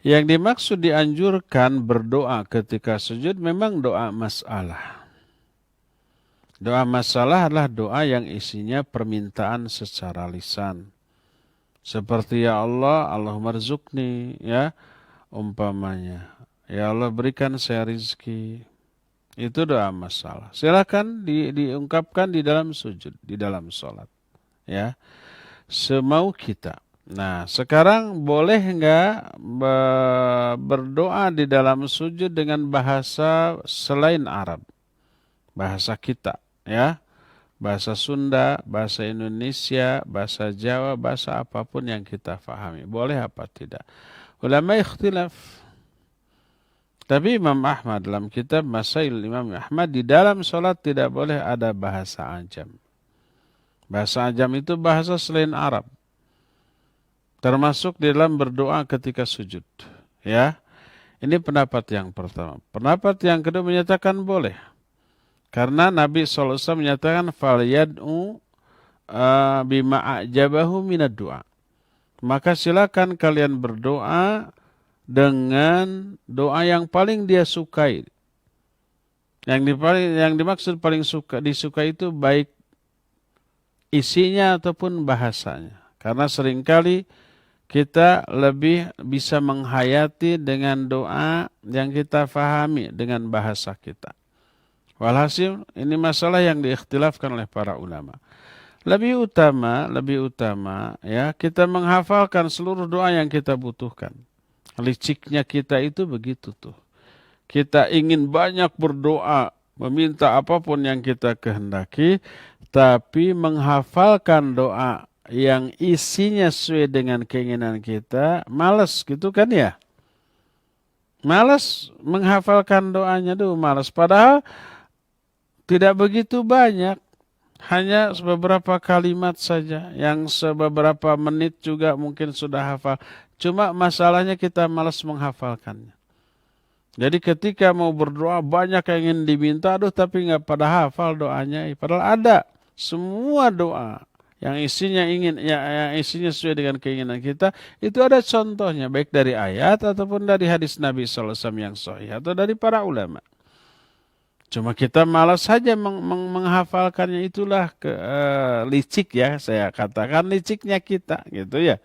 Yang dimaksud dianjurkan berdoa ketika sujud memang doa masalah. Doa masalah adalah doa yang isinya permintaan secara lisan. Seperti ya Allah, Allahumma rizukni, ya, umpamanya. Ya Allah berikan saya rizki. Itu doa masalah. Silakan diungkapkan di dalam sujud, di dalam sholat. Ya, semau kita. Nah, sekarang boleh enggak berdoa di dalam sujud dengan bahasa selain Arab? Bahasa kita, ya. bahasa Sunda, bahasa Indonesia, bahasa Jawa, bahasa apapun yang kita fahami. Boleh apa tidak? Ulama ikhtilaf. Tapi Imam Ahmad dalam kitab Masail Imam Ahmad di dalam sholat tidak boleh ada bahasa ajam. Bahasa ajam itu bahasa selain Arab. Termasuk di dalam berdoa ketika sujud. Ya, ini pendapat yang pertama. Pendapat yang kedua menyatakan boleh. Karena Nabi SAW menyatakan falyad'u bima a'jabahu minad du'a. Maka silakan kalian berdoa dengan doa yang paling dia sukai. Yang dimaksud paling disukai itu baik isinya ataupun bahasanya. Karena seringkali kita lebih bisa menghayati dengan doa yang kita fahami dengan bahasa kita. Walhasil ini masalah yang diikhtilafkan oleh para ulama. Lebih utama ya kita menghafalkan seluruh doa yang kita butuhkan. Liciknya kita itu begitu tuh. Kita ingin banyak berdoa, meminta apapun yang kita kehendaki, tapi menghafalkan doa yang isinya sesuai dengan keinginan kita, malas gitu kan ya? Malas menghafalkan doanya dulu, malas. Padahal tidak begitu banyak. Hanya beberapa kalimat saja, yang beberapa menit juga mungkin sudah hafal. Cuma masalahnya kita malas menghafalkannya. Jadi ketika mau berdoa banyak yang ingin diminta, tapi nggak pada hafal doanya. Padahal ada semua doa yang isinya sesuai dengan keinginan kita, itu ada contohnya baik dari ayat ataupun dari hadis Nabi SAW yang sahih atau dari para ulama. Cuma kita malas saja menghafalkannya, itulah licik ya, saya katakan liciknya kita gitu ya.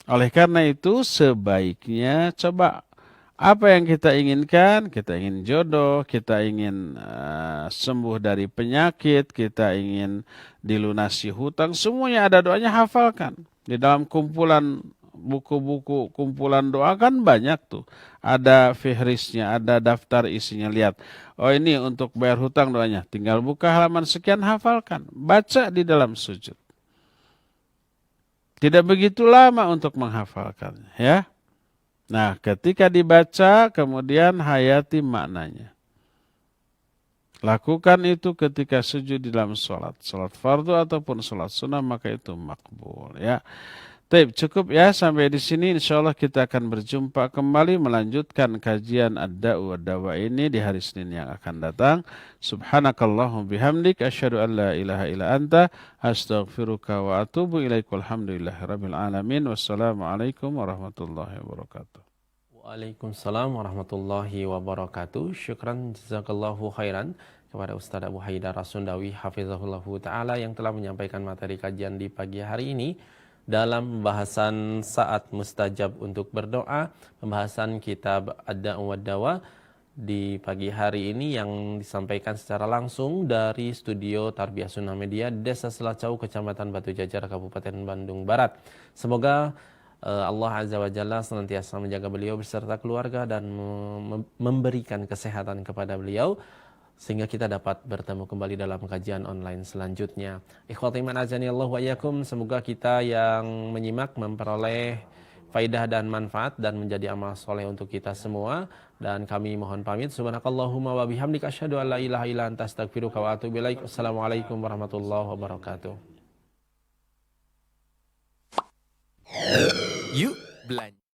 Oleh karena itu sebaiknya coba apa yang kita inginkan, kita ingin jodoh, kita ingin sembuh dari penyakit, kita ingin dilunasi hutang, semuanya ada doanya, hafalkan. Di dalam kumpulan buku-buku kumpulan doa kan banyak tuh. Ada fihrisnya, ada daftar isinya, lihat. Oh ini untuk bayar hutang doanya. Tinggal buka halaman sekian, hafalkan. Baca di dalam sujud. Tidak begitu lama untuk menghafalkannya ya. Nah ketika dibaca kemudian hayati maknanya. Lakukan itu ketika sujud di dalam sholat. Sholat fardu ataupun sholat sunnah, maka itu makbul ya. Baik, cukup ya sampai di sini. Insyaallah kita akan berjumpa kembali melanjutkan kajian ad-da'u wad-dawa ini di hari Senin yang akan datang. Subhanakallahumma bihamdik asyhadu an la ilaha illa anta astaghfiruka wa atubu ilaik. Walhamdulillahirabbil alamin. Wassalamualaikum warahmatullahi wabarakatuh. Waalaikumsalam warahmatullahi wabarakatuh. Syukran jazakallahu khairan kepada Ustaz Abu Haidar As-Sundawi hafizahullahu taala yang telah menyampaikan materi kajian di pagi hari ini. Dalam pembahasan saat mustajab untuk berdoa, pembahasan kitab Ad-Da'u wad-Dawa di pagi hari ini yang disampaikan secara langsung dari studio Tarbiyah Sunnah Media Desa Selacau, Kecamatan Batu Jajar, Kabupaten Bandung Barat. Semoga Allah Azza wa Jalla senantiasa menjaga beliau beserta keluarga dan memberikan kesehatan kepada beliau, sehingga kita dapat bertemu kembali dalam kajian online selanjutnya. Ikhwati man azani Allah wa iyyakum, semoga kita yang menyimak memperoleh faidah dan manfaat dan menjadi amal soleh untuk kita semua. Dan kami mohon pamit. Subhanakallahumma wa bihamdika asyhadu an la ilaha illa anta astaghfiruka wa atubu ilaik. Wassalamualaikum warahmatullahi wabarakatuh. Yuk belanja.